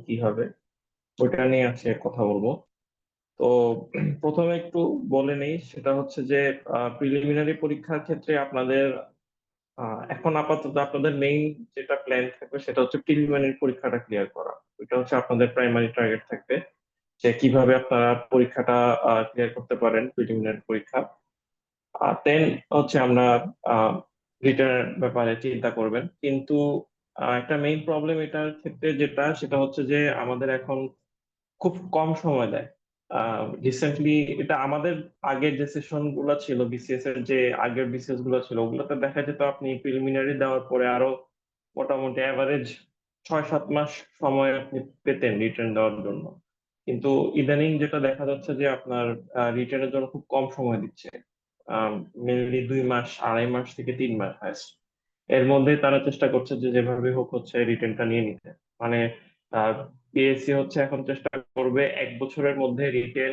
কি হবে ওইটা নিয়ে আজকে কথা বলবো। তো প্রথমে একটু বলে নেই, সেটা হচ্ছে যে প্রিলিমিনারি পরীক্ষার ক্ষেত্রে আপনাদের এখন আপাতত আপনাদের মেইন যেটা প্ল্যান থাকবে সেটা হচ্ছে প্রিলিমিনারি পরীক্ষাটা ক্লিয়ার করা। এটা হচ্ছে আপনাদের প্রাইমারি টার্গেট থাকবে যে কিভাবে আপনারা পরীক্ষাটা ক্লিয়ার করতে পারেন প্রিলিমিনারি পরীক্ষা। দেন হচ্ছে আমরা রিটার্ন ব্যাপারে চিন্তা করবেন। কিন্তু একটা মেইন প্রবলেম এটার ক্ষেত্রে যেটা সেটা হচ্ছে যে আমাদের এখন খুব কম সময় দেয়। রিসেন্টলি এটা আমাদের আগের যে সেশন গুলো ছিল, বিসিএস এর যে আগের বিসিএস গুলো ছিল ওগুলোতে দেখা যেত আপনি প্রিলিমিনারি দেওয়ার পরে আরো মোটামুটি অ্যাভারেজ 6-7 মাস সময় আপনি পেতেন রিটার্ন দেওয়ার জন্য। কিন্তু ইদানিং যেটা দেখা যাচ্ছে যে আপনার রিটার্নের জন্য খুব কম সময় দিচ্ছে। মেনলি 2 মাস, 2.5 মাস থেকে 3 মাস হাইস্ট। এর মধ্যে তারা চেষ্টা করছে যে যেভাবে হোক হচ্ছে রিটেনটা নিয়ে নিতে। মানে পিএসসি হচ্ছে এখন চেষ্টা করবে 1 বছরের মধ্যে রিটেন,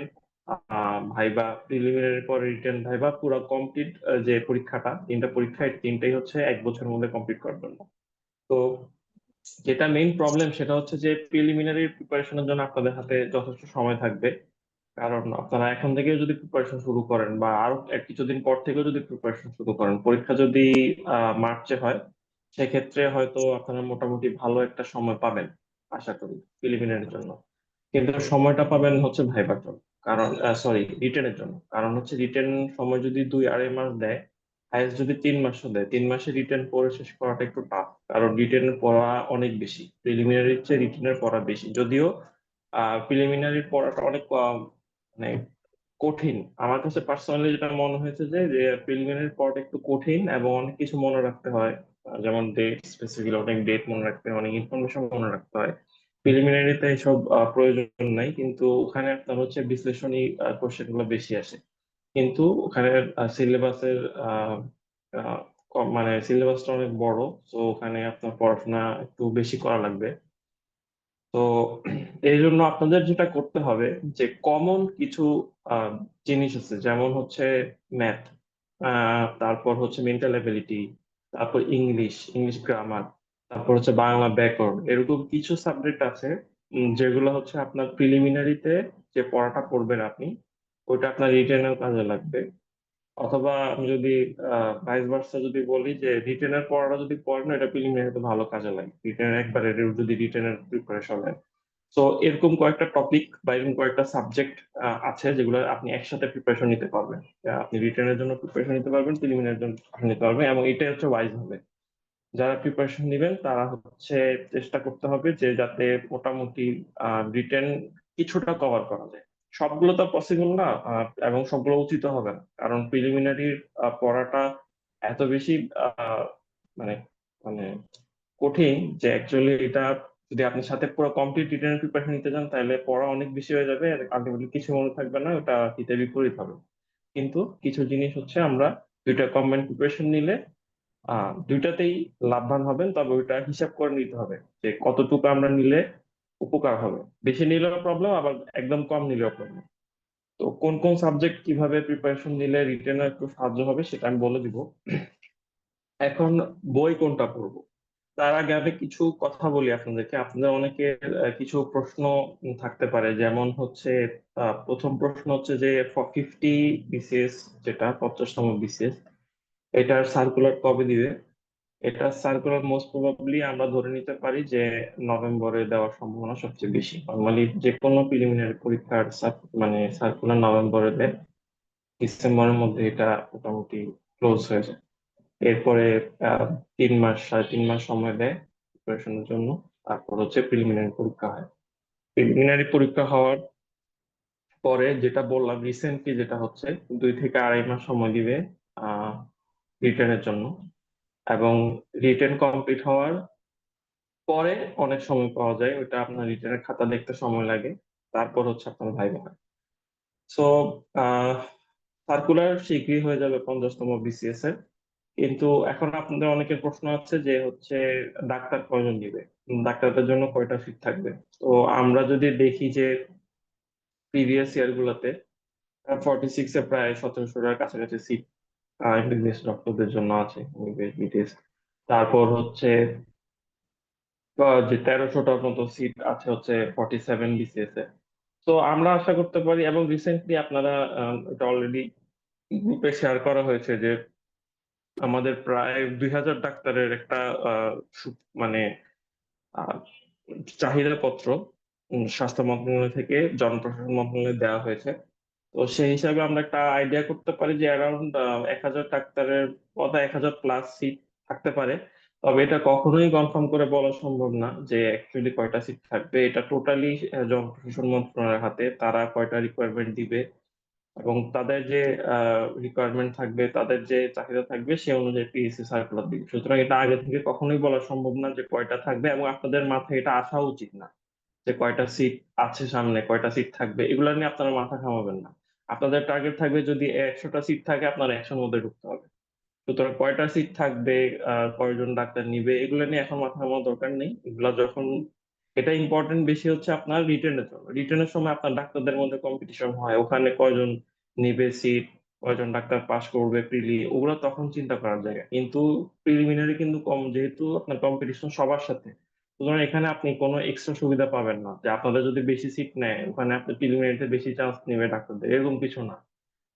ভাইবা, প্রিলিমিনারি পরে রিটেন, ভাইবা পুরো কমপ্লিট। যে পরীক্ষাটা, 3টা পরীক্ষা, এই 3টাই হচ্ছে 1 বছরের মধ্যে কমপ্লিট করার জন্য। তো যেটা মেইন প্রবলেম সেটা হচ্ছে যে প্রিলিমিনারি প্রিপারেশনের জন্য আপনাদের হাতে যথেষ্ট সময় থাকবে। কারণ আপনারা এখন থেকে যদি প্রিপারেশন শুরু করেন বা আরো কিছুদিন পর থেকেও যদি প্রিপারেশন শুরু করেন, পরীক্ষা যদি মার্চে হয়, সেক্ষেত্রে হয়তো আপনারা মোটামুটি ভালো একটা সময় পাবেন আশা করি প্রিলিমিনারির জন্য। কিন্তু সময়টা পাবেন হচ্ছে ভাইবার জন্য। কারণ সরি, রিটেনের জন্য। কারণ হচ্ছে রিটেন সময় যদি 2-2.5 মাস দেয়, হাইয়েস্ট যদি 3 মাসও দেয়, 3 মাসে রিটেন পড়ে শেষ করাটা একটু টাফ। কারণ রিটেনের পড়া অনেক বেশি, প্রিলিমিনারির চেয়ে রিটেনের পড়া বেশি। যদিও প্রিলিমিনারির পড়াটা অনেক মানে কঠিন। আমার কাছে পার্সোনালি যেটা মনে হয়েছে যে প্রিলিমিনারি পড়াটা একটু কঠিন এবং অনেক কিছু মনে রাখতে হয়। যেমন ডেট, স্পেসিফিক অনেক ডেট মনে রাখতে হয়, অনেক ইনফরমেশন মনে রাখতে হয়। প্রিলিমিনারিতে এসব প্রয়োজন নাই, কিন্তু ওখানে আপনার হচ্ছে বিশ্লেষণী কোশ্চেন গুলো বেশি আসে। কিন্তু ওখানে সিলেবাসের মানে সিলেবাসটা অনেক বড়। তো ওখানে আপনার পড়াশোনা একটু বেশি করা লাগবে। তো এই জন্য আপনাদের যেটা করতে হবে যে কমন কিছু আহ, জিনিস আছে, যেমন হচ্ছে ম্যাথ, তারপর হচ্ছে মেন্টাল এবিলিটি, তারপর ইংলিশ, ইংলিশ গ্রামার, তারপর হচ্ছে বাংলা ব্যাকরণ, এরকম কিছু সাবজেক্ট আছে যেগুলো হচ্ছে আপনার প্রিলিমিনারিতে যে পড়াটা পড়বেন আপনি, ওইটা আপনার রিটেনেও কাজে লাগবে। অথবা আমি যদি ভাইস ভার্সা যদি বলি যে রিটেনের পড়াটা যদি পড়েন এটা প্রিলিমিনারিতে ভালো কাজে লাগে, রিটেনের একবারে যদি রিটেনের প্রিপারেশন নেন। তো এরকম কয়েকটা টপিক বা এরকম কয়েকটা সাবজেক্ট আছে যেগুলো আপনি একসাথে প্রিপারেশন নিতে পারবেন। আপনি রিটেনের জন্য প্রিপারেশন নিতে পারবেন, প্রিলিমিনারির জন্য preparation নিতে পারবেন, এবং এটাই হচ্ছে ওয়াইজ হবে। যারা প্রিপারেশন নেবেন তারা হচ্ছে চেষ্টা করতে হবে যে যাতে মোটামুটি রিটেন কিছুটা কভার করা যায়। সবগুলো তো পসিবল না, এবং সবগুলো উচিত হবে না, কারণ প্রিলিমিনারির পড়াটা এত বেশি আহ, মানে মানে কঠিন যে অ্যাকচুয়ালি এটা যদি আপনি সাথে পুরো কমপ্লিট রিটেনের প্রিপারেশন নিতে চান তাহলে পড়া অনেক বেশি হয়ে যাবে, আলটিমেটলি কিছু মনে থাকবে না, ওটা হিতে বিপরীত হবে। কিন্তু কিছু জিনিস হচ্ছে আমরা দুইটা কম্বাইন্ড প্রিপারেশন নিলে দুইটাতেই লাভবান হবেন, তবে ওইটা হিসাব করে নিতে হবে যে কতটুকু আমরা নিলে উপকার হবে। বেশি নিলেও প্রবলেম, আবার একদম কম নিলেও প্রবলেম। তো কোন কোন সাবজেক্ট কিভাবে প্রিপারেশন নিলে রিটেনে একটু সাহায্য হবে সেটা আমি বলে দিব। এখন বই কোনটা পড়বো তার আগে আমি কিছু কথা বলি আপনাদেরকে। আপনাদের অনেকের কিছু প্রশ্ন থাকতে পারে, যেমন হচ্ছে প্রথম প্রশ্ন হচ্ছে যে 50 বিসিএস, যেটা 50তম বিসিএস, এটার সার্কুলার কবে দিবে। এটা সার্কুলার মোস্ট প্রবাবলি আমরা ধরে নিতে পারি যে নভেম্বরে দেওয়ার সম্ভাবনা সবচেয়ে বেশি। নর্মালি যে কোনো প্রিলিমিনারি পরীক্ষার মানে সার্কুলার নভেম্বরে দেয়, ডিসেম্বরের মধ্যে এটা মোটামুটি ক্লোজ হয়ে যায়। এরপরে 3 মাস, 3.5 মাস সময় দেয় প্রিপারেশনের জন্য। তারপর হচ্ছে প্রিলিমিনারি পরীক্ষা হয়। প্রিলিমিনারি পরীক্ষা হওয়ার পরে যেটা বললাম রিসেন্টলি, যেটা হচ্ছে 2 থেকে 2.5 মাস সময় দিবে আহ রিটার্নের জন্য। এবং রিটেন কমপ্লিট হওয়ার পরে অনেক সময় পাওয়া যায়, ওটা আপনার রিটার্নের খাতা দেখতে সময় লাগে। তারপর হচ্ছে আপনার ভাইবা হয়। সো সার্কুলার শীঘ্রই হয়ে যাবে 50তম বিসিএস এর। কিন্তু এখন আপনাদের অনেকের প্রশ্ন আছে যে হচ্ছে ডাক্তার কয়জন দিবে, ডাক্তারদের জন্য কয়টা সিট থাকবে। তো আমরা যদি দেখি যে প্রিভিয়াস ইয়ার গুলাতে 46-এ প্রায় 1700টার কাছাকাছি সিট এমবিবিএস ডক্টরদের জন্য আছে, এমবিবিএস বিটিএস। তারপর হচ্ছে যে 1300টার মতো সিট আছে হচ্ছে 47 বিসিএস এ। তো আমরা আশা করতে পারি, এবং রিসেন্টলি আপনারা এটা অলরেডি গ্রুপে শেয়ার করা হয়েছে যে আমাদের প্রায় 2000 ডাক্তারের একটা মানে আহ, চাহিদা পত্র স্বাস্থ্য মন্ত্রণালয় থেকে জনপ্রশাসন মন্ত্রণালয়ে দেওয়া হয়েছে। তো সেই হিসাবে আমরা একটা আইডিয়া করতে পারি যে অ্যারাউন্ড 1000 ডাক্তারের পদ, 1000 প্লাস সিট থাকতে পারে। তবে এটা কখনোই কনফার্ম করে বলা সম্ভব না যে অ্যাকচুয়ালি কয়টা সিট থাকবে। এটা টোটালি জনপ্রশাসন মন্ত্রণালয়ের হাতে, তারা কয়টা রিকোয়ারমেন্ট দিবে এবং তাদের যে রিকোয়ারমেন্ট থাকবে, তাদের যে চাহিদা থাকবে সে অনুযায়ী পিএসসি সার্কুলার দিবে। সুতরাং এটা আগে থেকে কখনোই বলা সম্ভব না যে কয়টা থাকবে, এবং আপনাদের মাথায় এটা আসা উচিত না যে কয়টা সিট আছে, সামনে কয়টা সিট থাকবে, এগুলো নিয়ে আপনারা মাথা ঘামাবেন না। আপনাদের টার্গেট থাকবে যদি 100টা সিট থাকে, আপনার 100-র মধ্যে ঢুকতে হবে। সুতরাং কয়টা সিট থাকবে, কয়জন ডাক্তার নিবে, এগুলো নিয়ে এখন মাথা ঘামানোর দরকার নেই। এগুলা যখন, এটা ইম্পর্টেন্ট বেশি হচ্ছে আপনার রিটেনের জন্য। রিটেনের সময় আপনার ডাক্তারদের মধ্যে কম্পিটিশন হয়, ওখানে কয়জন নিবে সিট, কয়জন ডাক্তার পাশ করবে প্রিলি, ওগুলো তখন চিন্তা করার জায়গা। কিন্তু প্রিলিমিনারি কিন্তু কম, যেহেতু আপনার কম্পিটিশন সবার সাথে, সুতরাং এখানে আপনি কোনো এক্সট্রা সুবিধা পাবেন না যে আপনাদের যদি বেশি সিট নেয় ওখানে আপনি প্রিলিমিনারিতে বেশি চান্স নেবে ডাক্তারদের, এরকম কিছু না।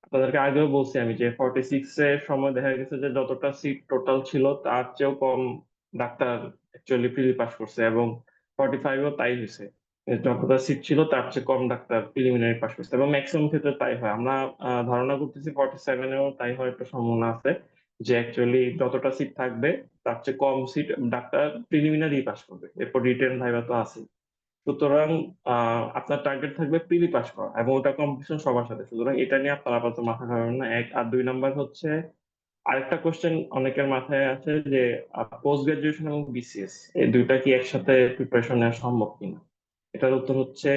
আপনাদেরকে আগেও বলছি আমি যে 46 এর সময় দেখা গেছে যে যতটা সিট টোটাল ছিল তার চেয়েও কম ডাক্তার অ্যাকচুয়ালি প্রিলি পাস করছে, এবং 45-এও তাই হয়েছে। যতটা সিট ছিল তার চেয়ে কম ডাক্তার প্রিলিমিনারি পাস করছে, এবং ম্যাক্সিমাম ক্ষেত্রে তাই হয়। আমরা ধারণা করতেছি 47-এও তাই হওয়ার একটা সম্ভাবনা আছে, যে অ্যাকচুয়ালি যতটা সিট থাকবে তার চেয়ে কম সিট ডাক্তার প্রিলিমিনারি পাস করবে, এরপর রিটেন ভাইবা তো আছে। সুতরাং আপনার টার্গেট থাকবে প্রিলি পাস করা, এবং ওটা কম্পিটিশন সবার সাথে। সুতরাং এটা নিয়ে আপনার আপাতত মাথা ঘামাবেন না, এক। আর দুই নাম্বার হচ্ছে, আরেকটা কোশ্চেন অনেকের মাথায় আছে যে পোস্ট গ্রাজুয়েশন এবং বিসিএস এই দুইটা কি একসাথে প্রিপারেশন নেওয়া সম্ভব কিনা। এটার উত্তর হচ্ছে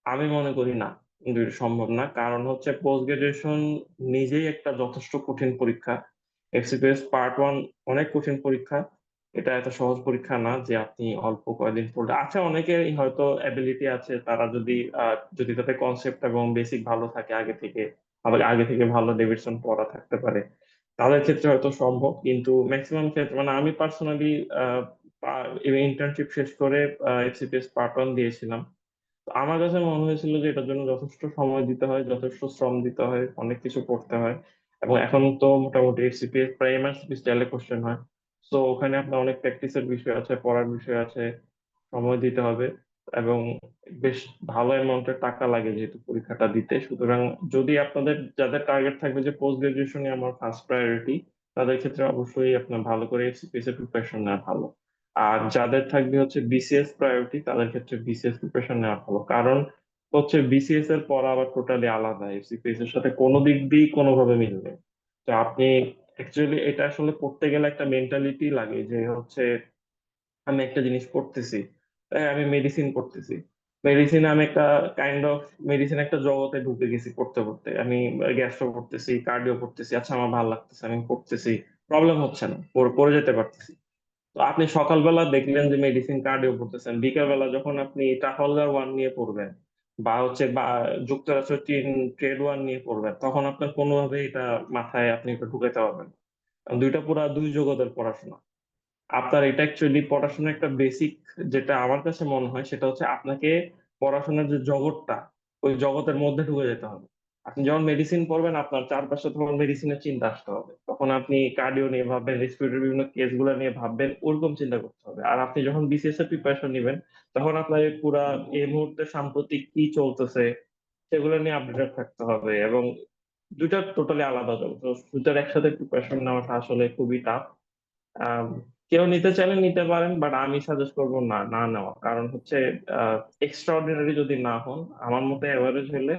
আমি মনে করি না, কিন্তু এটা সম্ভব না। কারণ হচ্ছে পোস্ট গ্রাজুয়েশন নিজেই একটা যথেষ্ট কঠিন পরীক্ষা। এফসিপিএস পার্ট 1 অনেক কঠিন পরীক্ষা। এটা এত সহজ পরীক্ষা না যে আপনি অল্প কয়েকদিন পড়লে, আচ্ছা অনেকের হয়তো অ্যাবিলিটি আছে, তারা যদি যদি তাদের কনসেপ্ট এবং বেসিক ভালো থাকে আগে থেকে, আবার আগে থেকে ভালো ডেভিডসন পড়া থাকতে পারে, তাদের ক্ষেত্রে হয়তো সম্ভব। কিন্তু ম্যাক্সিমাম ক্ষেত্রে, মানে আমি পার্সোনালি ইন্টার্নশিপ শেষ করে এফসিপিএস পার্ট 1 দিয়েছিলাম। তো আমার কাছে মনে হয়েছিল যে এটার জন্য যথেষ্ট সময় দিতে হয়, যথেষ্ট শ্রম দিতে হয়, অনেক কিছু পড়তে হয়। এবং এখন তো মোটামুটি সিপিএস প্রায় এমআরসিপি স্টাইলে কোশ্চেন হয়। তো ওখানে আপনার অনেক প্র্যাকটিসের বিষয় আছে, পড়ার বিষয় আছে, সময় দিতে হবে, এবং বেশ ভালো অ্যামাউন্টের টাকা লাগে যেহেতু পরীক্ষাটা দিতে। সুতরাং যদি আপনাদের যাদের টার্গেট থাকবে যে পোস্ট গ্রাজুয়েশনে আমার ফার্স্ট প্রায়োরিটি, তাদের ক্ষেত্রে অবশ্যই আপনার ভালো করে সিপিএস এর প্রিপারেশন নেওয়া ভালো। আর যাদের থাকবে হচ্ছে বিসিএস প্রায়োরিটি, তাদের ক্ষেত্রে বিসিএস প্রিপারেশন নেওয়া ভালো। কারণ হচ্ছে বিসিএস এর পড়া আবার টোটালি আলাদা, সিপিএস এর সাথে কোনো দিক দিয়ে কোনোভাবে মিলবে। তো আপনি অ্যাকচুয়ালি এটা আসলে পড়তে গেলে একটা মেন্টালিটি লাগে যে হচ্ছে আমি একটা জিনিস পড়তেছি, আমি মেডিসিন পড়তেছি। মেডিসিন আমি একটা কাইন্ড অফ, মেডিসিন একটা জগতে ঢুকে গেছি পড়তে পড়তে। আমি গ্যাস্ট্রো পড়তেছি, কার্ডিও পড়তেছি, আচ্ছা আমার ভালো লাগতেছে, আমি পড়তেছি, প্রবলেম হচ্ছে না, পড়ে পড়ে যেতে পারতেছি। তো আপনি সকালবেলা দেখলেন যে মেডিসিন কার্ডিও পড়তেছেন, বিকালবেলা যখন আপনি ট্রাফালগার 1 নিয়ে পড়বেন, বা হচ্ছে বা যুক্তরাষ্ট্র ট্রেড 1 নিয়ে পড়বেন, তখন আপনার কোনোভাবে এটা মাথায় আপনি এটা ঢুকাতে পারবেন না। কারণ দুইটা পুরা দুই জগতের পড়াশোনা। আপনার এটা অ্যাকচুয়ালি পড়াশোনার একটা বেসিক, যেটা আমার কাছে মনে হয় সেটা হচ্ছে আপনাকে পড়াশোনার যে জগৎটা, ওই জগতের মধ্যে ঢুকে যেতে হবে। আপনি যখন মেডিসিন পড়বেন আপনার চারপাশে তখন মেডিসিনের চিন্তা আসতে হবে, তখন আপনি কার্ডিও নিয়ে ভাববেন, রেসপিরেটরি বিভিন্ন কেস গুলো নিয়ে ভাববেন, ওরকম চিন্তা করতে হবে। আর আপনি যখন বিসিএস এর প্রিপারেশন নেবেন, তখন আপনার এই পুরা এই মুহূর্তে সাম্প্রতিক কি চলতেছে সেগুলো নিয়ে আপডেটেড থাকতে হবে। এবং দুইটা টোটালি আলাদা জগৎ, তো দুটার একসাথে প্রিপারেশন নেওয়াটা আসলে খুবই টাফ। আম, কেউ নিতে চাইলে নিতে পারেন, বাট আমি সাজেস্ট করবো না না নেওয়া। কারণ হচ্ছে এক্সট্রা অর্ডিনারি যদি না হন, আমার মতে এভারেজ হলে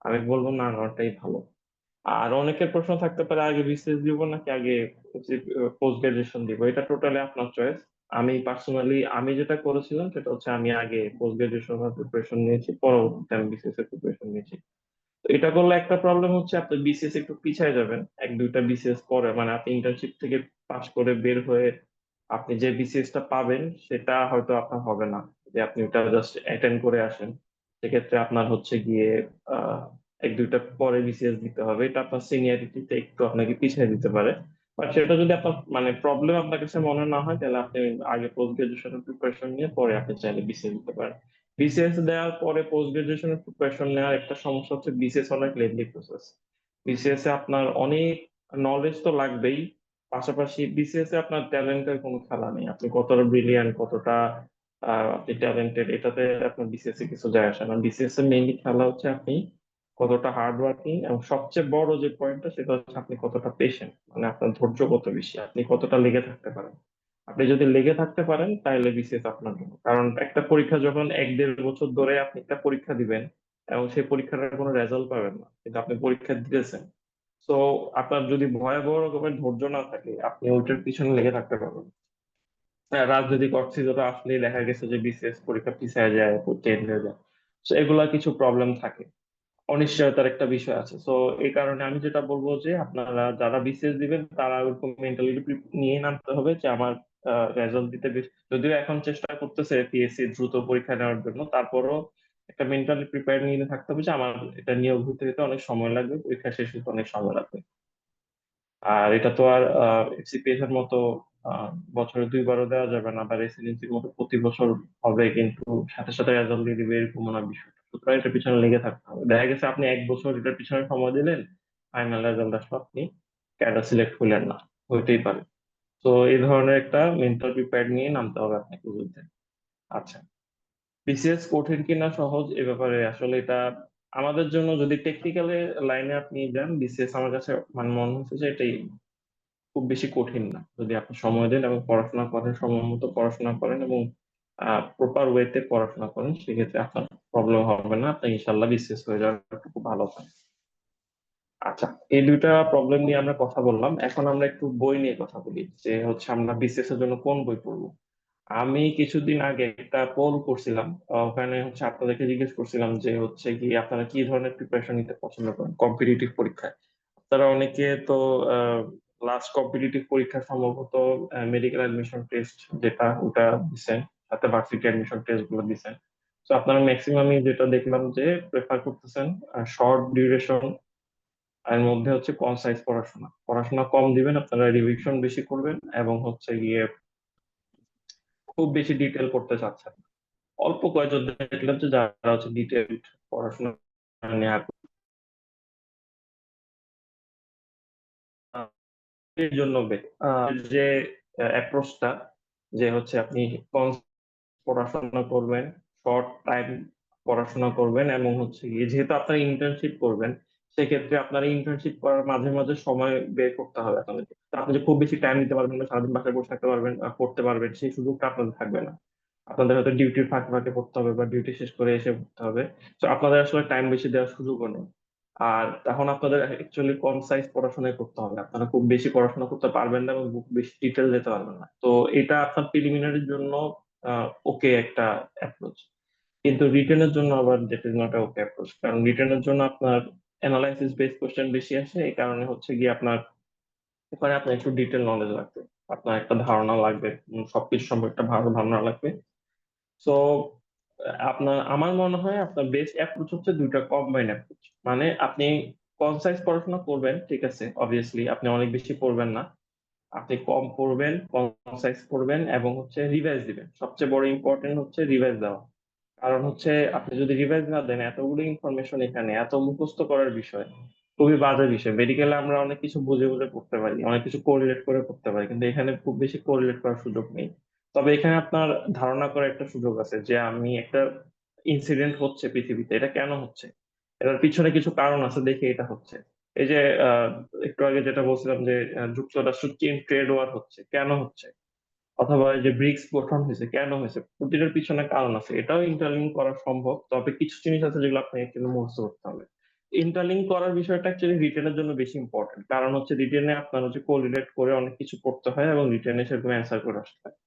আমি বলবো না নেওয়াটাই ভালো। আর অনেকের প্রশ্ন থাকতে পারে আগে বিসিএস দিব নাকি আগে পোস্ট গ্রাজুয়েশন দিব, এটা টোটালি আপনার চয়েস। আমি পার্সোনালি আমি যেটা করেছিলাম সেটা হচ্ছে আমি আগে পোস্ট গ্রাজুয়েশন প্রিপারেশন নিয়েছি, পরবর্তীতে আমি বিসিএস এর প্রিপারেশন নিয়েছি। তো এটা করলে একটা প্রবলেম হচ্ছে আপনি বিসিএস একটু পিছায় যাবেন, এক দুইটা বিসিএস পরে, মানে আপনি ইন্টার্নশিপ থেকে পাশ করে বের হয়ে আপনি যে বিসিএস টা পাবেন সেটা হয়তো আপনার হবে না, যে আপনি ওটা জাস্ট অ্যাটেন্ড করে আসেন। সেক্ষেত্রে আপনার হচ্ছে গিয়ে আহ এক দুইটা পরে বিসিএস দিতে হবে, এটা আপনার সিনিয়রিটিতে একটু আপনাকে পিছিয়ে দিতে পারে। বাট সেটা যদি আপনার মানে প্রবলেম আপনার কাছে মনে না হয়, তাহলে আপনি আগে পোস্ট গ্রাজুয়েশনের প্রিপারেশন নিয়ে পরে আপনি চাইলে বিসিএস দিতে পারেন। বিসিএস দেওয়ার পরে পোস্ট গ্রাজুয়েশনের প্রিপারেশন নেওয়ার একটা সমস্যা হচ্ছে বিসিএস অনেক লেন্দি প্রসেস। বিসিএস এ আপনার অনেক নলেজ তো লাগবেই, পাশাপাশি বিসিএস এ আপনার ট্যালেন্টের কোনো খেলা নেই। আপনি কতটা ব্রিলিয়ান্ট, কতটা আপনি ট্যালেন্টেড, এটাতে আপনার বিসিএস এ কিছু যায় আসে না। বিসিএস এর মেইনলি খেলা হচ্ছে আপনি কতটা হার্ড ওয়ার্কিং, এবং সবচেয়ে বড় যে পয়েন্টটা সেটা হচ্ছে আপনি কতটা পেশেন্ট, মানে আপনার ধৈর্য কত বেশি, আপনি কতটা লেগে থাকতে পারেন। আপনি যদি লেগে থাকতে পারেন তাহলে বিসিএস আপনার জন্য। কারণ একটা পরীক্ষা যখন 1-1.5 বছর ধরে আপনি একটা পরীক্ষা দিবেন এবং সেই পরীক্ষাটার কোনো রেজাল্ট পাবেন না, কিন্তু আপনি পরীক্ষা দিতেছেন, তো আপনার যদি ভয়াবহ রকমের ধৈর্য না থাকে, আপনি ওইটার পিছনে লেগে থাকতে পারবেন। হ্যাঁ, রাজনৈতিক অস্থিরতা আসলে দেখা গেছে যে বিসিএস পরীক্ষা পিছায় যায়, চেঞ্জ হয়ে যায়। তো এগুলা কিছু প্রবলেম থাকে, অনিশ্চয়তার একটা বিষয় আছে। তো এই কারণে আমি যেটা বলবো যে আপনারা যারা বিসিএস দিবেন তারা ওরকম মেন্টালিটি নিয়ে নামতে হবে যে আমার রেজাল্ট দিতে যদিও এখন চেষ্টা করতেছে পিএসসি দ্রুত পরীক্ষা নেওয়ার জন্য, তারপরও একটা মেন্টালি প্রিপেয়ার নিয়ে থাকতে হবে যে আমার এটা নিয়োগ হতে হতে অনেক সময় লাগবে, পরীক্ষা শেষ হতে অনেক সময় লাগবে। আর এটা তো আর এফসিপিএস এর মতো বছরে 2বারও দেওয়া যাবে না, বা রেসিডেন্সির মতো প্রতি বছর হবে কিন্তু সাথে সাথে রেজাল্ট দিয়ে দিবে এরকম না বিষয়। সুতরাং এটার পিছনে লেগে থাকতে হবে। দেখা গেছে আপনি 1 বছর এটার পিছনে সময় দিলেন, ফাইনাল রেজাল্ট আসলে আপনি ক্যাডার সিলেক্ট হইলেন না, হইতেই পারে। তো এই ধরনের একটা মেন্টাল প্রিপেয়ার নিয়ে নামতে হবে আপনাকে বুঝতে। আচ্ছা, বিসিএস কঠিন কিনা সহজ এ ব্যাপারে আসলে এটা আমাদের জন্য, যদি টেকনিক্যাল লাইনে আপনি যান, বিসিএস আমার কাছে মানে মনে হচ্ছে যে এটাই খুব বেশি কঠিন না, যদি আপনি সময় দেন এবং পড়াশোনা করেন, সময় মতো পড়াশোনা করেন এবং প্রপার ওয়েতে পড়াশোনা করেন, সেক্ষেত্রে আপনার প্রবলেম হবে না, আপনি ইনশাল্লাহ বিসিএস হয়ে যাওয়ার খুব ভালো হয়। আচ্ছা, এই দুইটা প্রবলেম নিয়ে আমরা কথা বললাম, এখন আমরা একটু বই নিয়ে কথা বলি, যে হচ্ছে আমরা বিসিএস এর জন্য কোন বই পড়বো। আমি কিছুদিন আগে একটা পোল করছিলাম, ওখানে হচ্ছে আপনাদেরকে জিজ্ঞেস করছিলাম যে হচ্ছে কি আপনারা কি ধরনের প্রিপারেশন নিতে পছন্দ করেন কম্পিটিটিভ পরীক্ষায়। তারা অনেকে তো লাস্ট কম্পিটিটিভ পরীক্ষা সম্ভবত মেডিকেল অ্যাডমিশন টেস্ট যেটা ওটা দিচ্ছেন, সাথে ভার্সিটি অ্যাডমিশন টেস্ট গুলো দিচ্ছেন। তো আপনারা ম্যাক্সিমামই যেটা দেখলাম যে প্রেফার করতেছেন শর্ট ডিউরেশন, এর মধ্যে হচ্ছে কনসাইজ পড়াশোনা, পড়াশোনা কম দিবেন, আপনারা রিভিশন বেশি করবেন এবং হচ্ছে গিয়ে খুব বেশি ডিটেল করতে চাচ্ছেন না। অল্প কয়েকজন দেখলাম যে যারা হচ্ছে ডিটেল পড়াশোনা নিয়ে আগ্রহী। এর জন্য যে অ্যাপ্রোচটা, যে হচ্ছে আপনি পড়াশোনা করবেন, শর্ট টাইম পড়াশোনা করবেন, এবং হচ্ছে গিয়ে যেহেতু আপনারা ইন্টার্নশিপ করবেন, সেক্ষেত্রে আপনার ইন্টার্নশিপ করার মাঝে মাঝে সময় বের করতে হবে আপনাদের। তো আপনি যে খুব বেশি টাইম দিতে পারবেন না, সারাদিন বাসায় বসে থাকতে পারবেন পড়তে পারবেন, সেই সুযোগটা আপনাদের থাকবে না। আপনাদের হয়তো ডিউটির ফাঁকে ফাঁকে পড়তে হবে বা ডিউটি শেষ করে এসে পড়তে হবে। তো আপনাদের আসলে টাইম বেশি দেওয়ার সুযোগও নেই। আর তখন আপনাদের অ্যাকচুয়ালি কম সাইজ পড়াশোনায় করতে হবে, আপনারা খুব বেশি পড়াশোনা করতে পারবেন না এবং খুব বেশি ডিটেল যেতে পারবেন না। তো এটা আপনার প্রিলিমিনারির জন্য ওকে একটা অ্যাপ্রোচ, কিন্তু রিটেনের জন্য আবার that is not okay approach. কারণ রিটেনের জন্য আপনার অ্যানালাইসিস বেসড কোশ্চেন বেশি আসে, এই কারণে হচ্ছে গিয়ে আপনার ওখানে আপনার একটু ডিটেল নলেজ লাগবে, আপনার একটা ধারণা লাগবে, সবকিছু সম্পর্কে একটা ভালো ধারণা লাগবে। সো আপনার আমার মনে হয় আপনার বেস্ট অ্যাপ্রোচ হচ্ছে দুইটা কম্বাইন অ্যাপ্রোচ। মানে আপনি কনসাইজ পড়াশোনা করবেন, ঠিক আছে, অবভিয়াসলি আপনি অনেক বেশি পড়বেন না, আপনি কম পড়বেন, কনসাইজ পড়বেন এবং হচ্ছে রিভাইজ দিবেন। সবচেয়ে বড় ইম্পর্টেন্ট হচ্ছে রিভাইজ দেওয়া। কারণ হচ্ছে আপনি যদি রিভাইজ না দেন, এতগুলো ইনফরমেশন এখানে, এত মুখস্থ করার বিষয়, খুবই বাজে বিষয়। মেডিকেলে আমরা অনেক কিছু বুঝে বুঝে পড়তে পারি, অনেক কিছু কোরিলেট করে পড়তে পারি, কিন্তু এখানে খুব বেশি কোরিলেট করার সুযোগ নেই। তবে এখানে আপনার ধারণা করার একটা সুযোগ আছে যে আমি একটা ইনসিডেন্ট হচ্ছে পৃথিবীতে, এটা কেন হচ্ছে, এটার পিছনে কিছু কারণ আছে দেখে এটা হচ্ছে। এই যে আহ, একটু আগে যেটা বলছিলাম যে যুক্তরাষ্ট্র চীন ট্রেড ওয়ার হচ্ছে, কেন হচ্ছে, অথবা এই যে ব্রিক্স গঠন হয়েছে কেন হয়েছে, প্রতিটার পিছনে কারণ আছে। এটাও ইন্টারলিঙ্ক করা সম্ভব, তবে কিছু জিনিস আছে যেগুলো আপনাকে একটু মুখস্থ করতে হবে। ইন্টারলিঙ্ক করার বিষয়টা অ্যাকচুয়ালি রিটেনের জন্য বেশি ইম্পর্টেন্ট, কারণ হচ্ছে রিটেনে আপনার হচ্ছে কোরিলেট করে অনেক কিছু করতে হয় এবং রিটেনে সেরকম অ্যান্সার করে আসতে হয়।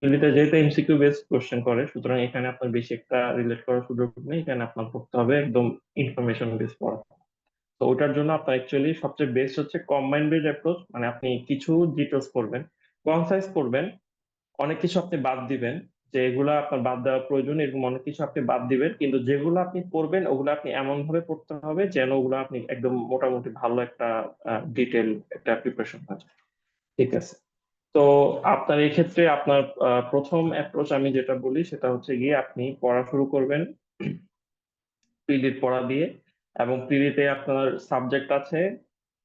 এমনিতে যেহেতু এমসিকিউ বেসড কোশ্চেন করে, সুতরাং এখানে আপনার বেশি একটা রিলেট করার সুযোগ নেই, এখানে আপনার পড়তে হবে একদম ইনফরমেশন বেস পড়া। তো ওটার জন্য আপনার অ্যাকচুয়ালি সবচেয়ে বেস্ট হচ্ছে কম্বাইন্ড বেস অ্যাপ্রোচ, মানে আপনি কিছু ডিটেলস করবেন, কনসাইজ করবেন, অনেক কিছু আপনি বাদ দিবেন, যে এগুলা আপনার বাদ দেওয়া প্রয়োজন, এরকম অনেক কিছু আপনি বাদ দিবেন, কিন্তু যেগুলো আপনি পড়বেন ওগুলো আপনি এমন ভাবে পড়তে হবে যেন ওগুলো আপনি একদম মোটামুটি ভালো একটা ডিটেল একটা প্রিপারেশন হয়। ঠিক আছে। তো আপনার এই ক্ষেত্রে আপনার প্রথম অ্যাপ্রোচ আমি যেটা বলি সেটা হচ্ছে গিয়ে আপনি পড়া শুরু করবেন প্রিলির পড়া দিয়ে। এবং প্রিলিতে আপনার সাবজেক্ট আছে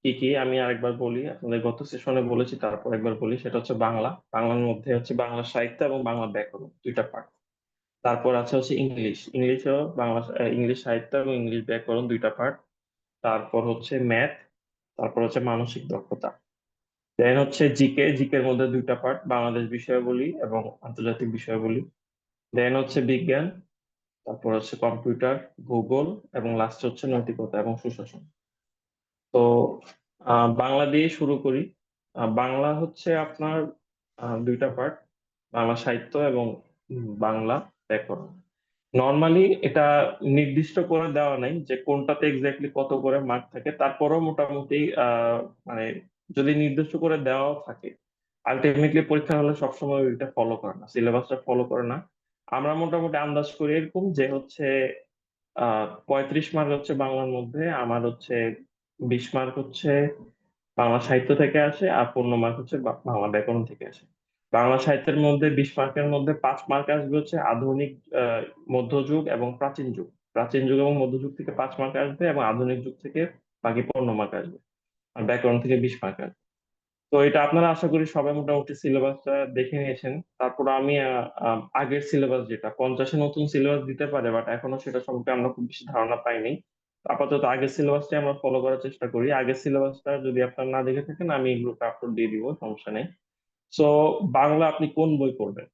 কি কি আমি আরেকবার বলি, আপনাদের গত সেশনে বলেছি তারপর একবার বলি। সেটা হচ্ছে বাংলা, বাংলার মধ্যে হচ্ছে বাংলা সাহিত্য এবং বাংলা ব্যাকরণ দুইটা পার্ট। তারপর আছে হচ্ছে ইংলিশ, ইংলিশও বাংলা ইংলিশ সাহিত্য এবং ইংলিশ ব্যাকরণ দুইটা পার্ট। তারপর হচ্ছে ম্যাথ, তারপর হচ্ছে মানসিক দক্ষতা। দেন হচ্ছে জিকে, জিকের মধ্যে দুইটা পার্ট, বাংলাদেশ বিষয়াবলী এবং আন্তর্জাতিক বিষয়াবলী। দেন হচ্ছে বিজ্ঞান, তারপর হচ্ছে কম্পিউটার, ভূগোল, এবং লাস্ট হচ্ছে নৈতিকতা এবং সুশাসন। তো বাংলা দিয়ে শুরু করি। বাংলা হচ্ছে আপনার দুইটা পার্ট, বাংলা সাহিত্য এবং বাংলা ব্যাকরণ। নর্মালি এটা নির্দিষ্ট করে দেওয়া নাই যে কোনটাতে এক্স্যাক্টলি কত করে মার্ক থাকে, তারপরও মোটামুটি মানে যদি নির্দিষ্ট করে দেওয়া থাকে, আলটিমেটলি পরীক্ষা হলে সবসময় এটা ফলো করে না, সিলেবাসটা ফলো করে না। আমরা মোটামুটি আন্দাজ করি এরকম যে হচ্ছে 35 মার্ক হচ্ছে বাংলার মধ্যে, আমার হচ্ছে 20 মার্ক হচ্ছে বাংলা সাহিত্য থেকে আসে, আর 15 মার্ক হচ্ছে বাংলা ব্যাকরণ থেকে আসে। বাংলা সাহিত্যের মধ্যে 20 মার্কের মধ্যে 5 মার্ক আসবে হচ্ছে আধুনিক আহ, মধ্যযুগ এবং প্রাচীন যুগ। প্রাচীন যুগ এবং মধ্যযুগ থেকে 5 মার্ক আসবে, এবং আধুনিক যুগ থেকে বাকি 15 মার্ক আসবে। আর ব্যাকরণ থেকে 20 মার্ক আসবে। তো এটা আপনারা আশা করি সবাই মোটামুটি সিলেবাসটা দেখে নিয়েছেন। তারপর আমি আগের সিলেবাস যেটা 50-এ নতুন সিলেবাস দিতে পারে, বাট এখনো সেটা সম্পর্কে আমরা খুব বেশি ধারণা পাইনি। আপাতত আগের সিলেবাসটা আমরা ফলো করার চেষ্টা করি। আগের সিলেবাসটা যদি আপনারা না দেখে থাকেন আমি গ্রুপে আপলোড দিয়ে দিব, সমস্যা নেই। সো বাংলা আপনি কোন বই পড়বেন?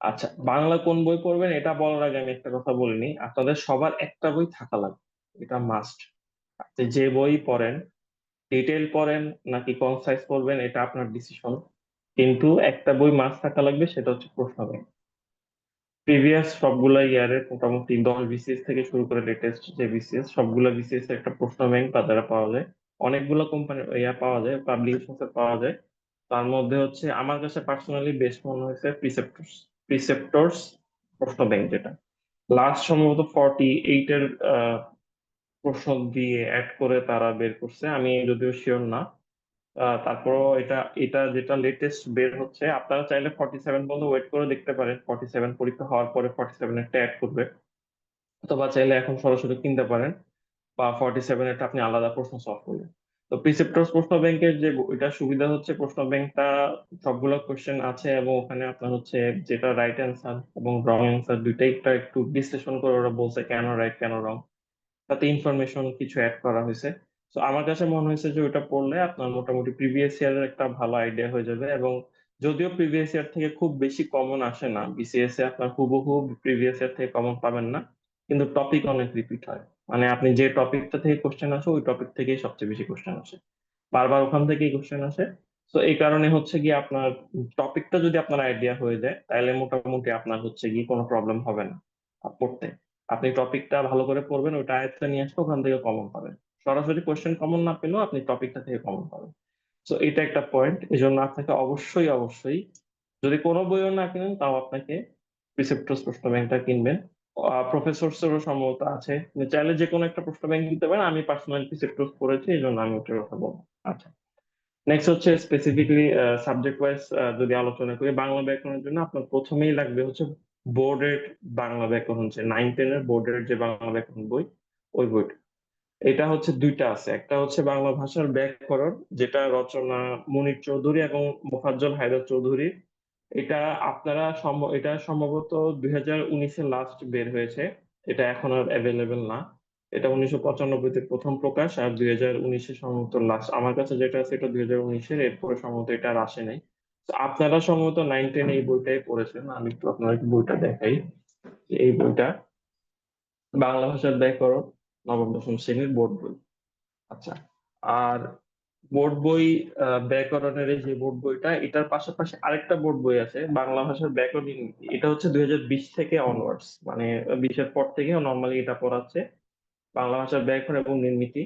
আচ্ছা, বাংলা কোন বই পড়বেন এটা বলার আগে আমি একটা কথা বলিনি, আপনাদের সবার একটা বই থাকা লাগবে, এটা মাস্ট। আপনি যে বই পড়েন, ডিটেল পড়েন নাকি কনসাইজ পড়বেন এটা আপনার ডিসিশন, কিন্তু একটা বই মাস্ট থাকা লাগবে, সেটা হচ্ছে প্রশ্ন ব্যাংক। প্রিভিয়াস সবগুলা ইয়ারের মোটামুটি 10 বিসিএস থেকে শুরু করে লেটেস্ট যে বিসিএস, সবগুলা বিসিএস এর একটা প্রশ্ন ব্যাংক বাজারে পাওয়া যায়। অনেকগুলো কোম্পানি ইয়া পাওয়া যায়, পাবলিকেশন পাওয়া যায়। তার মধ্যে হচ্ছে আমার কাছে পার্সোনালি বেস্ট মনে হয়েছে প্রিসেপ্টরস। প্রিসেপ্টরস প্রশ্ন ব্যাংক, যেটা লাস্ট সম্ভবত 48-এর প্রশ্ন দিয়ে অ্যাড করে তারা বের করছে, আমি যদিও শিওর না। তারপরও এটা এটা যেটা লেটেস্ট বের হচ্ছে, আপনারা চাইলে 47 পর্যন্ত ওয়েট করে দেখতে পারেন, 47 পরীক্ষা হওয়ার পরে 47 একটা অ্যাড করবে। অথবা চাইলে এখন সরাসরি কিনতে পারেন, বা 47 এটা আপনি আলাদা প্রশ্ন সলভ করবেন। তো প্রিসেপ্টরস প্রশ্ন ব্যাংকের যে এটা সুবিধা হচ্ছে, প্রশ্ন ব্যাংকটা সবগুলো কোশ্চেন আছে, এবং ওখানে আপনার হচ্ছে যেটা রাইট অ্যান্সার এবং রং অ্যান্সার দুইটাই একটা একটু বিশ্লেষণ করে ওরা বলছে কেন রাইট কেন রং, তাতে ইনফরমেশন কিছু অ্যাড করা হয়েছে। তো আমার কাছে মনে হয়েছে যে ওটা পড়লে আপনার মোটামুটি প্রিভিয়াস ইয়ারের একটা ভালো আইডিয়া হয়ে যাবে। এবং যদিও প্রিভিয়াস ইয়ার থেকে খুব বেশি কমন আসে না বিসিএস এ, আপনার হুবহু প্রিভিয়াস ইয়ার থেকে কমন পাবেন না, কিন্তু টপিক অনেক রিপিট হয়। মানে আপনি যে টপিকটা থেকে কোশ্চেন আসে ওই টপিক থেকেই সবচেয়ে বেশি কোশ্চেন আসে, বারবার ওখান থেকেই কোশ্চেন আসে। তো এই কারণে হচ্ছে গিয়ে আপনার টপিকটা যদি আপনার আইডিয়া হয়ে যায়, তাহলে মোটামুটি আপনার হচ্ছে গিয়ে কোনো প্রবলেম হবে না পড়তে। আপনি টপিকটা ভালো করে পড়বেন, ওইটা আয়ত্তে নিয়ে আসলে ওখান থেকে কমন পাবেন। সরাসরি কোশ্চেন কমন না পেলেও আপনি টপিকটা থেকে কমন পাবেন। তো এটা একটা পয়েন্ট, এই জন্য আপনাকে অবশ্যই অবশ্যই যদি কোনো বইও না কিনেন তাও আপনাকে প্রিসেপ্টরস প্রশ্ন ব্যাংকটা কিনবেন। প্রফেসরসেরও সম্ভবত আছে, আপনি চাইলে যে কোনো একটা প্রশ্ন ব্যাংক দিতে পারেন। আমি পার্সোনালি প্রিসেপ্টরস পড়েছি, এই জন্য আমি ওটার কথা বলবো। আচ্ছা, নেক্সট হচ্ছে স্পেসিফিকলি সাবজেক্ট ওয়াইজ যদি আলোচনা করি, বাংলা ব্যাকরণের জন্য আপনার প্রথমেই লাগবে হচ্ছে বোর্ডের বাংলা ব্যাকরণ, যে 9-10 এর বোর্ডের যে বাংলা ব্যাকরণ বই, ওই বইটা। এটা হচ্ছে দুইটা আছে, একটা হচ্ছে বাংলা ভাষার ব্যাকরণ, যেটা রচনা মুনির চৌধুরী এবং মোফাজ্জল হায়দার চৌধুরী। এটা এটা সম্ভবত 2019-এ লাস্ট বের হয়েছে, এটা এখন আর অ্যাভেলেবেল না। এটা 1995-তে প্রথম প্রকাশ, আর 2019-এ সম্ভবত লাস্ট। আমার কাছে যেটা আছে এটা 2019-এর, এরপরে সম্ভবত এটা আর আসে নাই। তো আপনারা সম্ভবত 9-10 এই বইটাই পড়েছেন, আমি একটু আপনাকে বইটা দেখাই। এই বইটা বাংলা ভাষার ব্যাকরণ, নবম দশম শ্রেণীর বোর্ড বই। আচ্ছা, আর বোর্ড বই ব্যাকরণের এই যে বোর্ড বইটা, এটার পাশাপাশি আরেকটা বোর্ড বই আছে বাংলা ভাষার ব্যাকরণ এটা হচ্ছে 2020 থেকে অনওয়ার্ডস, মানে 20-এর পর থেকে নর্মালি এটা পড়াচ্ছে, বাংলা ভাষার ব্যাকরণ এবং নির্মিতি।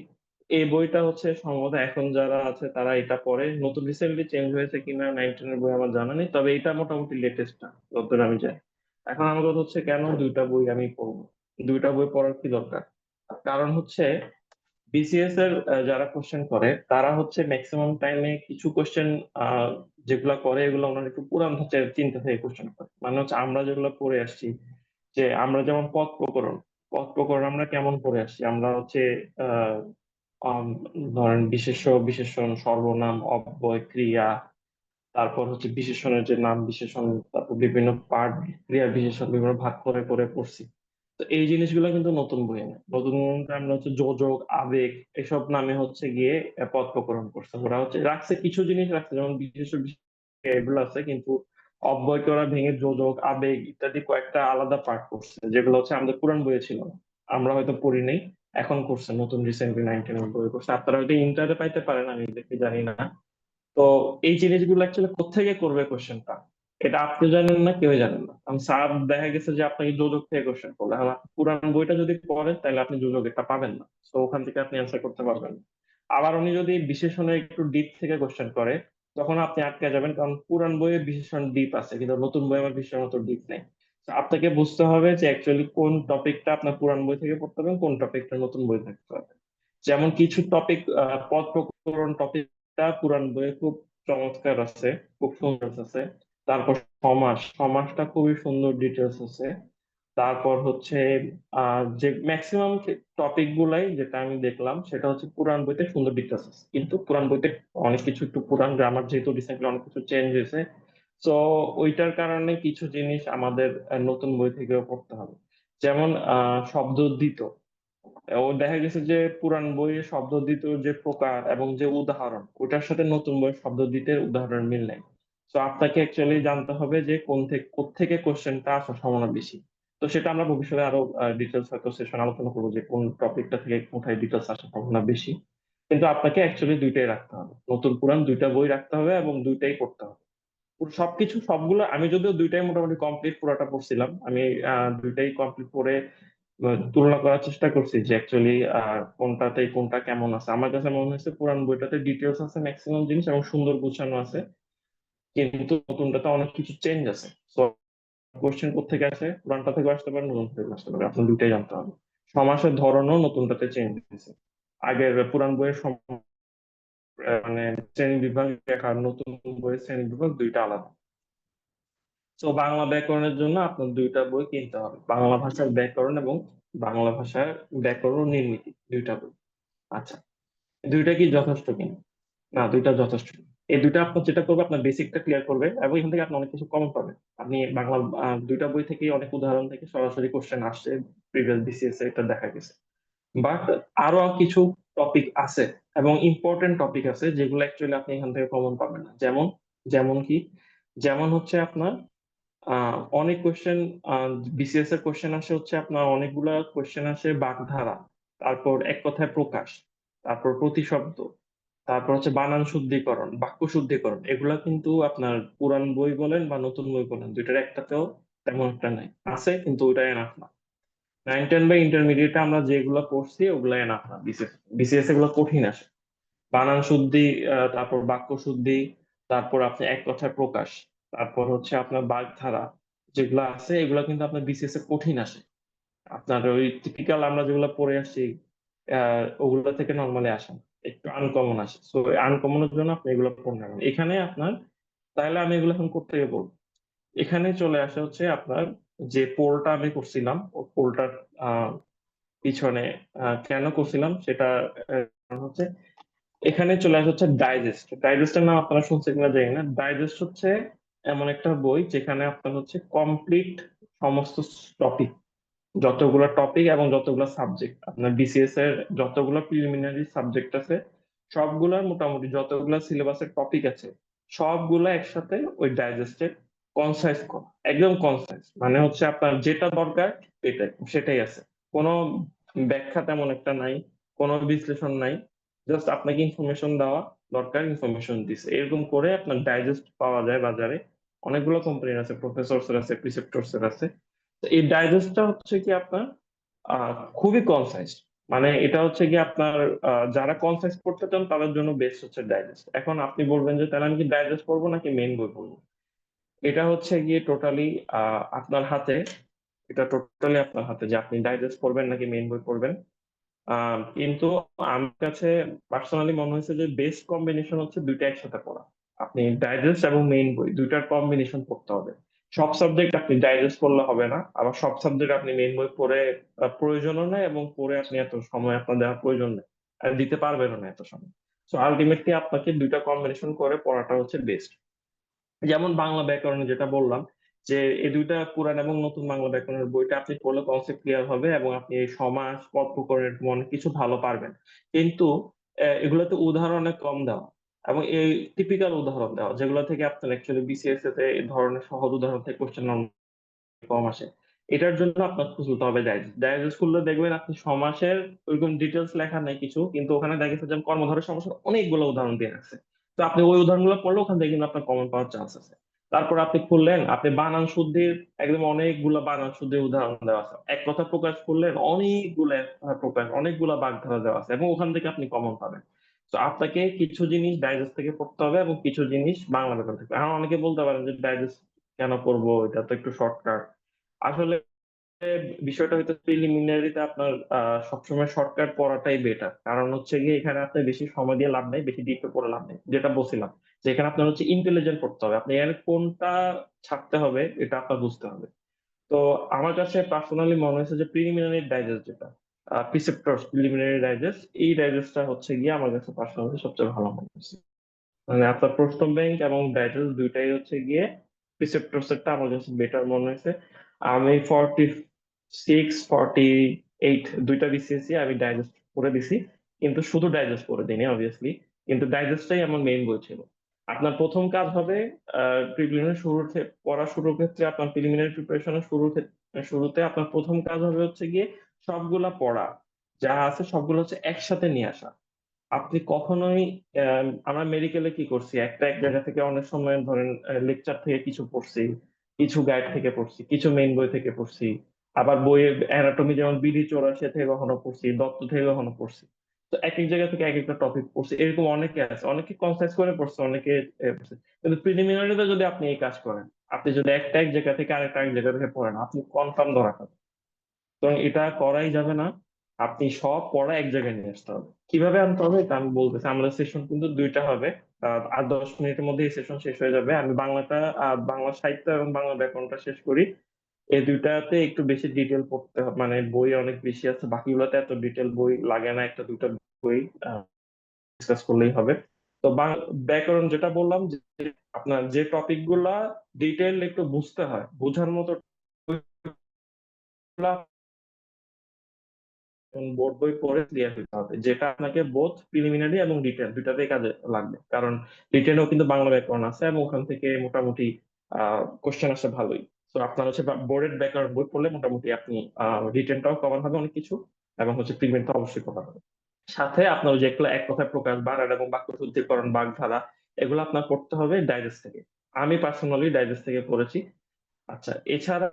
এই বইটা হচ্ছে সম্ভবত এখন যারা আছে তারা এটা পড়ে, নতুন রিসেন্টলি চেঞ্জ হয়েছে কিনা 19-এর বই আমার জানা নেই, তবে এটা মোটামুটি লেটেস্ট না যতদূর আমি জানি। এখন আমার কথা হচ্ছে কেন দুইটা বই আমি পড়বো, দুইটা বই পড়ার কি দরকার? কারণ হচ্ছে বিসিএস এর যারা কোশ্চেন করে তারা হচ্ছে ম্যাক্সিমাম টাইমে কিছু কোশ্চেন যেগুলা করে এগুলো ওনারা একটু পুরান ধাঁচের চিন্তা থেকে কোশ্চেন করে, মানে হচ্ছে আমরা যেগুলো পড়ে আসছি, যে আমরা যেমন পদ প্রকরণ আমরা কেমন পড়ে আসছি, আমরা হচ্ছে আহ আম, ধরেন বিশেষ্য বিশেষণ সর্বনাম অব্যয় ক্রিয়া, তারপর হচ্ছে বিশেষণের যে নাম বিশেষণ, তারপর বিভিন্ন পার্ট ক্রিয়া বিশেষণ বিভিন্ন ভাগ করে করে পড়ছি। তো এই জিনিসগুলো কিন্তু নতুন বইয়ে নেই, নতুন বইতে আমরা হচ্ছে যোজক আবেগ এসব নামে হচ্ছে গিয়ে পদ প্রকরণ করছে, ওরা হচ্ছে রাখছে কিছু জিনিস রাখছে যেমন বিশেষ বিশেষ এগুলো আছে, কিন্তু অব্যয়কে ওরা ভেঙে যোজক আবেগ ইত্যাদি কয়েকটা আলাদা পার্ট করছে, যেগুলো হচ্ছে আমাদের পুরান বইয়ে ছিল না। আমরা হয়তো পড়ি নাই, এখন করছে নতুন রিসেন্টলি 19 বই করছে, আপনারা হয়তো ইন্টারে পাইতে পারেন, আমি দেখে জানি না। তো এই জিনিসগুলো অ্যাকচুয়ালি কোত্থেকে করবে কোশ্চেনটা, এটা আপনি জানেন না, কেউ জানেন না। কারণ স্যার দেখা গেছে যে আপনাকে যোজক থেকে কোশ্চেন করলে, এখন আপনি পুরান বইটা যদি পড়েন তাহলে আপনি যোজক এটা পাবেন না, তো ওখান থেকে আপনি অ্যান্সার করতে পারবেন না। আবার উনি যদি বিশেষণে একটু ডিপ থেকে কোশ্চেন করে, তখন আপনি আটকে যাবেন, কারণ পুরান বইয়ে বিশেষণ ডিপ আছে কিন্তু নতুন বইয়ে আমার বিশেষণ মতো ডিপ নেই। তো আপনাকে বুঝতে হবে যে অ্যাকচুয়ালি কোন টপিকটা আপনার পুরান বই থেকে পড়তে হবে, কোন টপিকটা নতুন বই থাকতে হবে। যেমন কিছু টপিক, পদ প্রকরণ টপিকটা পুরান বইয়ে খুব চমৎকার আছে, খুব সুন্দর আছে। তারপর সমাসটা খুবই সুন্দর ডিটেলস আছে। তারপর হচ্ছে যে ম্যাক্সিমাম টপিক গুলাই যেটা আমি দেখলাম সেটা হচ্ছে পুরান বইতে সুন্দর ডিটেলস আছে, কিন্তু পুরান বইতে অনেক কিছু একটু পুরান গ্রামার যেহেতু রিসেন্টলি অনেক কিছু চেঞ্জ হয়েছে, তো ওইটার কারণে কিছু জিনিস আমাদের নতুন বই থেকেও পড়তে হবে। যেমন শব্দোদ্ধৃত, ও দেখা গেছে যে পুরান বইয়ে শব্দোদ্ধৃত যে প্রকার এবং যে উদাহরণ ওটার সাথে নতুন বইয়ের শব্দোদ্ধৃতের উদাহরণ মিল নাই। তো আপনাকে অ্যাকচুয়ালি জানতে হবে যে কোত্থেকে কোশ্চেনটা আসার সম্ভাবনা বেশি। তো সেটা আমরা ভবিষ্যতে আরো ডিটেলস হয়তো সেশন আলোচনা করবো যে কোন টপিকটা থেকে কোথায় ডিটেলস আসার সম্ভাবনা বেশি। কিন্তু আপনাকে অ্যাকচুয়ালি দুইটাই রাখতে হবে, নতুন পুরান দুইটা বই রাখতে হবে এবং দুইটাই পড়তে হবে। সবকিছু সবগুলো আমি যদিও দুইটাই মোটামুটি কমপ্লিট পুরোটা পড়ছিলাম, আমি দুইটাই কমপ্লিট করে তুলনা করার চেষ্টা করছি যে অ্যাকচুয়ালি কোনটাতে কোনটা কেমন আছে। আমার কাছে মনে হয়েছে পুরান বইটাতে ডিটেলস আছে ম্যাক্সিমাম জিনিস এবং সুন্দর গুছানো আছে, কিন্তু নতুনটাতে অনেক কিছু চেঞ্জ আছে। তো কোশ্চেন কোথেকে আসে, পুরানটা থেকে আসতে পারে নতুন থেকে আসতে পারে, আপনার দুইটাই জানতে হবে। সমাসের ধরনও নতুনটাতে চেঞ্জ হয়েছে। আগের পুরান বইয়ের মানে শ্রেণী বিভাগ লেখা, নতুন বইয়ের শ্রেণী বিভাগ দুইটা আলাদা। তো বাংলা ব্যাকরণের জন্য আপনার দুইটা বই কিনতে হবে, বাংলা ভাষার ব্যাকরণ এবং বাংলা ভাষার ব্যাকরণ ও নির্মিতি, দুইটা বই। আচ্ছা, দুইটা কি যথেষ্ট কিনা? না, দুইটা যথেষ্ট না। এই দুইটা আপনার যেটা করবে আপনার বেসিকটা ক্লিয়ার করবে এবং এখান থেকে আপনি অনেক কিছু কমন পাবেন। আপনি বাংলা দুইটা বই থেকে অনেক উদাহরণ থেকে সরাসরি কোশ্চেন আসছে, প্রিভিয়াস বিসিএস এটা দেখা গেছে। বাট আরো কিছু টপিক আছে এবং ইম্পর্টেন্ট টপিক আছে যেগুলো অ্যাকচুয়ালি আপনি এখান থেকে কমন পাবেন না। যেমন যেমন কি, যেমন হচ্ছে আপনার অনেক কোশ্চেন, বিসিএস এর কোশ্চেন আসে হচ্ছে আপনার অনেকগুলা কোশ্চেন আসে বাগধারা, তারপর এক কথায় প্রকাশ, তারপর প্রতিশব্দ, তারপর হচ্ছে বানান শুদ্ধিকরণ বাক্য শুদ্ধিকরণ, এগুলা কিন্তু আপনার পুরান বই বলেন বা নতুন বই বলেন দুইটার একটাতেও তেমন একটা নাই, আছে কিন্তু ওইটা এনাফ না। 9-10 বা ইন্টারমিডিয়েটে আমরা যেগুলো পড়ছি ওগুলা এনাফ না, বিসিএস বিসিএস এগুলো কঠিন আসে। বানান শুদ্ধি, তারপর বাক্য শুদ্ধি, তারপর আপনি এক কথায় প্রকাশ, তারপর হচ্ছে আপনার বাগধারা, যেগুলো আছে এগুলো কিন্তু আপনার বিসিএস এ কঠিন আসে। আপনার ওই টিপিক্যাল আমরা যেগুলো পড়ে আসছি ওগুলো থেকে নর্মালি আসে না, একটু আনকমন আসে। সো আনকমনের জন্য আপনি এগুলো পড়ে নেবেন এখানে আপনার। তাহলে আমি এগুলো এখন করতে গিয়ে বলবো, এখানে চলে আসে হচ্ছে আপনার যে পোলটা আমি করছিলাম, ও পোলটার পিছনে কেন করছিলাম সেটা হচ্ছে এখানে চলে আসে হচ্ছে ডাইজেস্ট। ডাইজেস্টের নাম আপনারা শুনছেন কিনা জানি না। ডাইজেস্ট হচ্ছে এমন একটা বই যেখানে আপনার হচ্ছে কমপ্লিট সমস্ত টপিক, যতগুলো টপিক এবং যতগুলো সাবজেক্ট আপনার বিসিএস এর যতগুলো প্রিলিমিনারি সাবজেক্ট আছে সবগুলোর মোটামুটি যতগুলো সিলেবাসের টপিক আছে সবগুলো একসাথে ওই ডাইজেস্টে কনসাইজ করা, একদম কনসাইজ, মানে হচ্ছে আপনার যেটা দরকার এটাই সেটাই আছে। কোনো ব্যাখ্যা তেমন একটা নাই, কোনো বিশ্লেষণ নাই, জাস্ট আপনাকে ইনফরমেশন দেওয়া দরকার, ইনফরমেশন দিছে, এরকম করে আপনার ডাইজেস্ট পাওয়া যায় বাজারে। অনেকগুলো কোম্পানির আছে, প্রফেসরস এর আছে, প্রিসেপ্টরস এর আছে। তো এই ডাইজেস্টটা হচ্ছে কি আপনার খুবই কনসাইজ, মানে এটা হচ্ছে কি আপনার যারা কনসাইজ পড়তে চান তাদের জন্য বেস্ট হচ্ছে ডাইজেস্ট। এখন আপনি বলবেন যে তাহলে আমি কি ডাইজেস্ট পড়বো নাকি মেইন বই পড়বো? এটা হচ্ছে গিয়ে টোটালি আপনার হাতে, এটা টোটালি আপনার হাতে যে আপনি ডাইজেস্ট পড়বেন নাকি মেইন বই পড়বেন। কিন্তু আমার কাছে পার্সোনালি মনে হয়েছে যে বেস্ট কম্বিনেশন হচ্ছে দুইটা একসাথে পড়া। আপনি ডাইজেস্ট এবং মেইন বই দুইটার কম্বিনেশন পড়তে হবে। সব সাবজেক্ট আপনি ডাইজেস্ট করলে হবে না, আবার সব সাবজেক্ট আপনি মেইন বই পড়ে প্রয়োজনও নেই, এবং পড়ে আপনি এত সময় আপনার দেওয়ার প্রয়োজন নেই, আর দিতে পারবেনও না এত সময়। তো আলটিমেটলি আপনাকে দুইটা কম্বিনেশন করে পড়াটা হচ্ছে বেস্ট। যেমন বাংলা ব্যাকরণে যেটা বললাম, যে এই দুইটা পুরাণ এবং নতুন বাংলা ব্যাকরণের বইটা আপনি পড়লে কনসেপ্ট ক্লিয়ার হবে, এবং আপনি এই সমাস পদ প্রকরণ এরকম অনেক কিছু ভালো পারবেন। কিন্তু এগুলোতে উদাহরণ অনেক কম দেওয়া, এবং এই টিপিক্যাল উদাহরণ দেওয়া যেগুলো থেকে আপনার অ্যাকচুয়ালি বিসিএস তে এই ধরনের সহজ উদাহরণ থেকে কোশ্চেন কম আসে। এটার জন্য আপনার খুঁজতে হবে ডাইজেস্ট। ডাইজেস্ট করলে দেখবেন আপনি সমাসের ওইরকম ডিটেলস লেখা নাই কিছু, কিন্তু ওখানে দেখা গেছে যে কর্মধারয় সমাসের অনেকগুলো উদাহরণ দিয়ে রাখছে। তো আপনি ওই উদাহরণগুলো পড়লে ওখান থেকে কিন্তু আপনার কমন পাওয়ার চান্স আছে। তারপর আপনি খুললেন, আপনি বানান শুদ্ধির একদম অনেকগুলো বানান শুদ্ধির উদাহরণ দেওয়া আছে, এক কথা প্রকাশ করলেন অনেকগুলো এক কথা প্রকাশ, অনেকগুলো বাগধারা দেওয়া আছে, এবং ওখান থেকে আপনি কমন পাবেন। তো আপনাকে কিছু জিনিস ডাইজেস্ট থেকে পড়তে হবে এবং কিছু জিনিস বাংলা ব্যাকরণ থেকে। এখন অনেকে বলতে পারেন যে ডাইজেস্ট কেন পড়বো, এটা তো একটু শর্টকাট। আসলে বিষয়টা হয়তো প্রিলিমিনারিতে আপনার সবসময় শর্টকাট পড়াটাই বেটার, কারণ হচ্ছে গিয়ে এখানে আপনি বেশি সময় দিয়ে লাভ নেই, বেশি ডিপে পড়ে লাভ নেই। যেটা বলছিলাম যে এখানে আপনার হচ্ছে ইন্টেলিজেন্ট পড়তে হবে, আপনি এর কোনটা ছাড়তে হবে এটা আপনার বুঝতে হবে। তো আমার কাছে পার্সোনালি মনে হয়েছে যে প্রিলিমিনারি ডাইজেস্ট যেটা প্রিসেপ্টরস প্রিলিমিনারি ডাইজেস্ট, এই ডাইজেস্টটা হচ্ছে গিয়ে আমার কাছে পার্সোনালি সবচেয়ে ভালো মনে হয়েছে। মানে আপনার প্রশ্ন ব্যাংক এবং ডাইজেস্ট দুইটাই হচ্ছে গিয়ে প্রিসেপ্টরস এরটা আমার কাছে বেটার মনে হয়েছে। আমি 46 48 দুইটা বিসিএসি আমি ডাইজেস্ট করে দিছি, কিন্তু শুধু ডাইজেস্ট করে দিইনি অবভিয়াসলি। কিন্তু ডাইজেস্টটাই আমার মেইন বই ছিল। আপনার প্রথম কাজ হবে প্রিলিমিনারি পড়া শুরুর ক্ষেত্রে, আপনার প্রিলিমিনারি প্রিপারেশনের শুরুতে আপনার প্রথম কাজ হবে হচ্ছে গিয়ে সবগুলা পড়া যা আছে সবগুলো হচ্ছে একসাথে নিয়ে আসা। আপনি কখনোই আমরা মেডিকেলে কি করছি, একটা এক জায়গা থেকে অনেক সময় ধরেন লেকচার থেকে কিছু পড়ছি, কিছু গাইড থেকে পড়ছি, কিছু মেইন বই থেকে পড়ছি, আবার বইয়ের অ্যানাটমি যেমন বিডি 84 থেকে কখনো পড়ছি, দত্ত থেকে কখনো পড়ছি। তো এক এক জায়গা থেকে এক একটা টপিক পড়ছি, এরকম অনেকে আছে, অনেকে কনসাইজ করে পড়ছে, অনেকে পড়ছে। কিন্তু প্রিলিমিনারিতে যদি আপনি এই কাজ করেন, আপনি যদি একটা এক জায়গা থেকে আরেকটা এক জায়গা থেকে পড়েন, আপনি কনফার্ম ধরা খাবেন। তো এটা করাই যাবে না। আপনি সব পড়া এক জায়গায় নিয়ে আসতে হবে। কিভাবে আনতে হবে এটা আমি বলতেছি। আমাদের সেশন কিন্তু দুইটা হবে, আর 10 মিনিটের মধ্যে এই সেশন শেষ হয়ে যাবে। আমি বাংলাটা, বাংলা সাহিত্য এবং বাংলা ব্যাকরণটা শেষ করি। এই দুইটাতে একটু বেশি ডিটেল পড়তে হবে, মানে বই অনেক বেশি আছে, বাকিগুলোতে এত ডিটেল বই লাগে না, একটা দুইটা বই ডিসকাস করলেই হবে। তো ব্যাকরণ যেটা বললাম যে আপনার যে টপিক গুলা ডিটেল একটু বুঝতে হয়, বোঝার মতো বোর্ড বই পড়ে ক্লিয়ার হতে হবে, যেটা আপনাকে বোথ প্রিলিমিনারি এবং রিটেন দুইটাতেই কাজে লাগবে। কারণ রিটেনও কিন্তু বাংলা ব্যাকরণ আছে, এবং ওখান থেকে মোটামুটি কোশ্চেন আসে ভালোই। তো আপনার হচ্ছে বোর্ডের ব্যাকরণ বই পড়লে মোটামুটি আপনি রিটেনটাও কভার হবে অনেক কিছু, এবং হচ্ছে প্রিলিমিনারিটা অবশ্যই কভার হবে। সাথে আপনার ওই যে এক কথায় প্রকাশ, বানান এবং বাক্য শুদ্ধিকরণ, বাগধারা, এগুলো আপনার পড়তে হবে ডাইজেস্ট থেকে। আমি পার্সোনালি ডাইজেস্ট থেকে পড়েছি। আচ্ছা, এছাড়া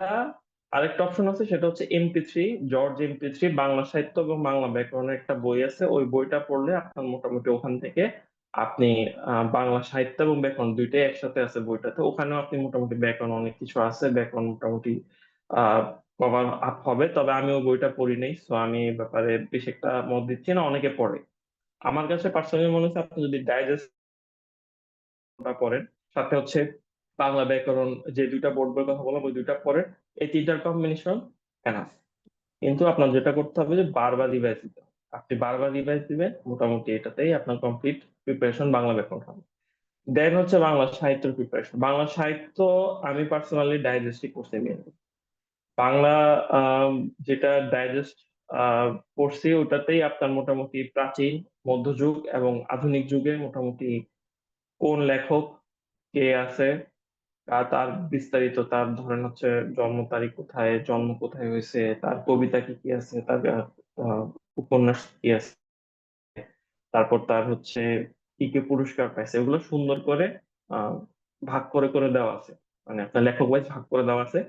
আরেকটা অপশন আছে, সেটা হচ্ছে এমপি3, জর্জ এমপি3 বাংলা সাহিত্য এবং বাংলা ব্যাকরণের একটা বই আছে। ওই বইটা পড়লে আপনার মোটামুটি ওখান থেকে আপনি বাংলা সাহিত্য এবং ব্যাকরণ দুইটাই একসাথে আছে বইটাতে, ওখানেও আপনি মোটামুটি ব্যাকরণ অনেক কিছু আছে, ব্যাকরণ মোটামুটি কভার আপ হবে। তবে আমি ওই বইটা পড়ি নাই, সো আমি এই ব্যাপারে বেশি একটা মত দিচ্ছি না, অনেকে পড়ে। আমার কাছে পার্সোনালি মনে হচ্ছে আপনি যদি ডাইজেস্ট পড়েন, সাথে হচ্ছে বাংলা ব্যাকরণ, যে দুইটা বোর্ড বইয়ের কথা বললাম ওই দুইটা পড়েন, এই তিনটার কম্বিনেশন এনাফ। কিন্তু আপনার যেটা করতে হবে যে বারবার রিভাইজ দিতে হবে। আপনি বারবার রিভাইজ দিবেন, মোটামুটি এটাতেই আপনার কমপ্লিট প্রিপারেশন বাংলা ব্যাকরণ হবে। দেন হচ্ছে বাংলা সাহিত্যের প্রিপারেশন। বাংলা সাহিত্য আমি পার্সোনালি ডাইজেস্টই করছি মেনলি। বাংলা আম, যেটা ডাইজেস্ট পড়ছি ওটাতেই আপনার মোটামুটি প্রাচীন, মধ্যযুগ এবং আধুনিক যুগে মোটামুটি কোন লেখক কে আছে, তার বিস্তারিত, তার ধরেন হচ্ছে জন্ম তারিখ কোথায়, জন্ম কোথায় হয়েছে, তার কবিতা কি কি আছে, তার আহ, উপন্যাস কি আছে, তারপর তার হচ্ছে কি কি পুরস্কার পাইছে, ওগুলো সুন্দর করে আহ, ভাগ করে করে দেওয়া আছে। মানে আপনার লেখক ওয়াইজ ভাগ করে দেওয়া আছে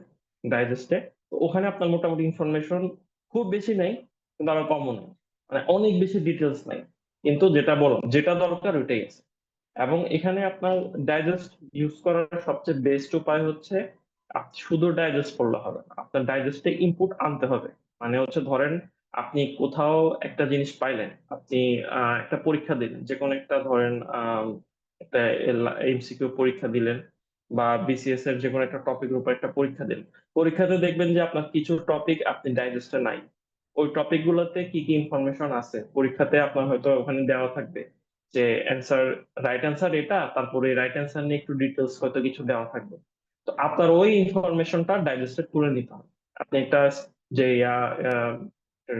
ডাইজেস্টে। তো ওখানে আপনার মোটামুটি ইনফরমেশন খুব বেশি নাই, কিন্তু আবার কমও নাই, মানে অনেক বেশি ডিটেলস নাই, কিন্তু যেটা বললাম যেটা দরকার ওইটাই আছে। এবং এখানে আপনার ডাইজেস্ট ইউজ করার সবচেয়ে বেস্ট উপায় হচ্ছে আপনি শুধু ডাইজেস্ট করলে হবে না, আপনার ডাইজেস্টে ইনপুট আনতে হবে। মানে হচ্ছে ধরেন আপনি কোথাও একটা জিনিস পাইলেন, আপনি একটা পরীক্ষা দিলেন, যে কোনো একটা ধরেন একটা এমসিকিউ পরীক্ষা দিলেন বা বিসিএস এর যে কোনো একটা টপিকের উপর একটা পরীক্ষা দিলেন। পরীক্ষাতে দেখবেন যে আপনার কিছু টপিক আপনি ডাইজেস্টে নাই। ওই টপিক গুলোতে কি কি ইনফরমেশন আছে পরীক্ষাতে আপনার হয়তো ওখানে দেওয়া থাকবে যে অ্যান্সার, রাইট অ্যান্সার এটা, তারপরে রাইট অ্যান্সার নিয়ে একটু ডিটেলস হয়তো কিছু দেওয়া থাকবে। তো আপনার ওই ইনফরমেশনটা ডাইজেস্টে তুলে নিতে হবে। আপনি একটা যে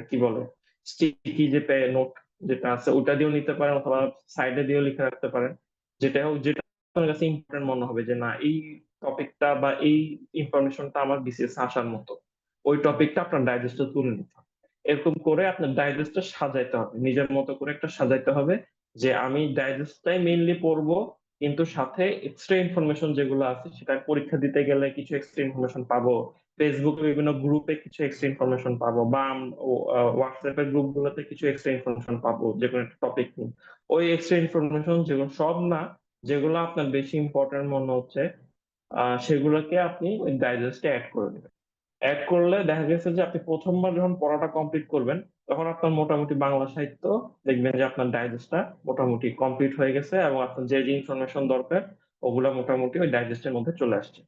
কি বলে স্টিকি যে নোট যেটা আছে ওটা দিয়েও নিতে পারেন, অথবা সাইডে দিয়েও লিখে রাখতে পারেন। যেটা হোক, যেটা আপনার কাছে ইম্পর্টেন্ট মনে হবে যে না এই টপিকটা বা এই ইনফরমেশনটা আমার বিসিএস আসার মতো, ওই টপিকটা আপনার ডাইজেস্টে তুলে নিতে হবে। এরকম করে আপনার ডাইজেস্টটা সাজাইতে হবে, নিজের মতো করে একটা সাজাইতে হবে যে আমি ডাইজেস্টটাই মেইনলি পড়বো, কিন্তু সাথে এক্সট্রা ইনফরমেশন যেগুলো আছে সেটা পরীক্ষা দিতে গেলে কিছু এক্সট্রা ইনফরমেশন পাবো, ফেসবুকে বিভিন্ন গ্রুপে কিছু এক্সট্রা ইনফরমেশন পাবো, বা হোয়াটসঅ্যাপের গ্রুপ গুলোতে কিছু এক্সট্রা ইনফরমেশন পাবো যে কোনো একটা টপিক নিয়ে। ওই এক্সট্রা ইনফরমেশন যেগুলো সব না, যেগুলো আপনার বেশি ইম্পর্টেন্ট মনে হচ্ছে সেগুলোকে আপনি ওই ডাইজেস্টে অ্যাড করে নেবেন। অ্যাড করলে দেখা গেছে যে আপনি প্রথমবার যখন পড়াটা কমপ্লিট করবেন, তখন আপনার মোটামুটি বাংলা সাহিত্য দেখবেন যে আপনার ডাইজেস্টটা মোটামুটি কমপ্লিট হয়ে গেছে, এবং আপনার যে যে ইনফরমেশন দরকার ওগুলা মোটামুটি ওই ডাইজেস্টের মধ্যে চলে আসছে।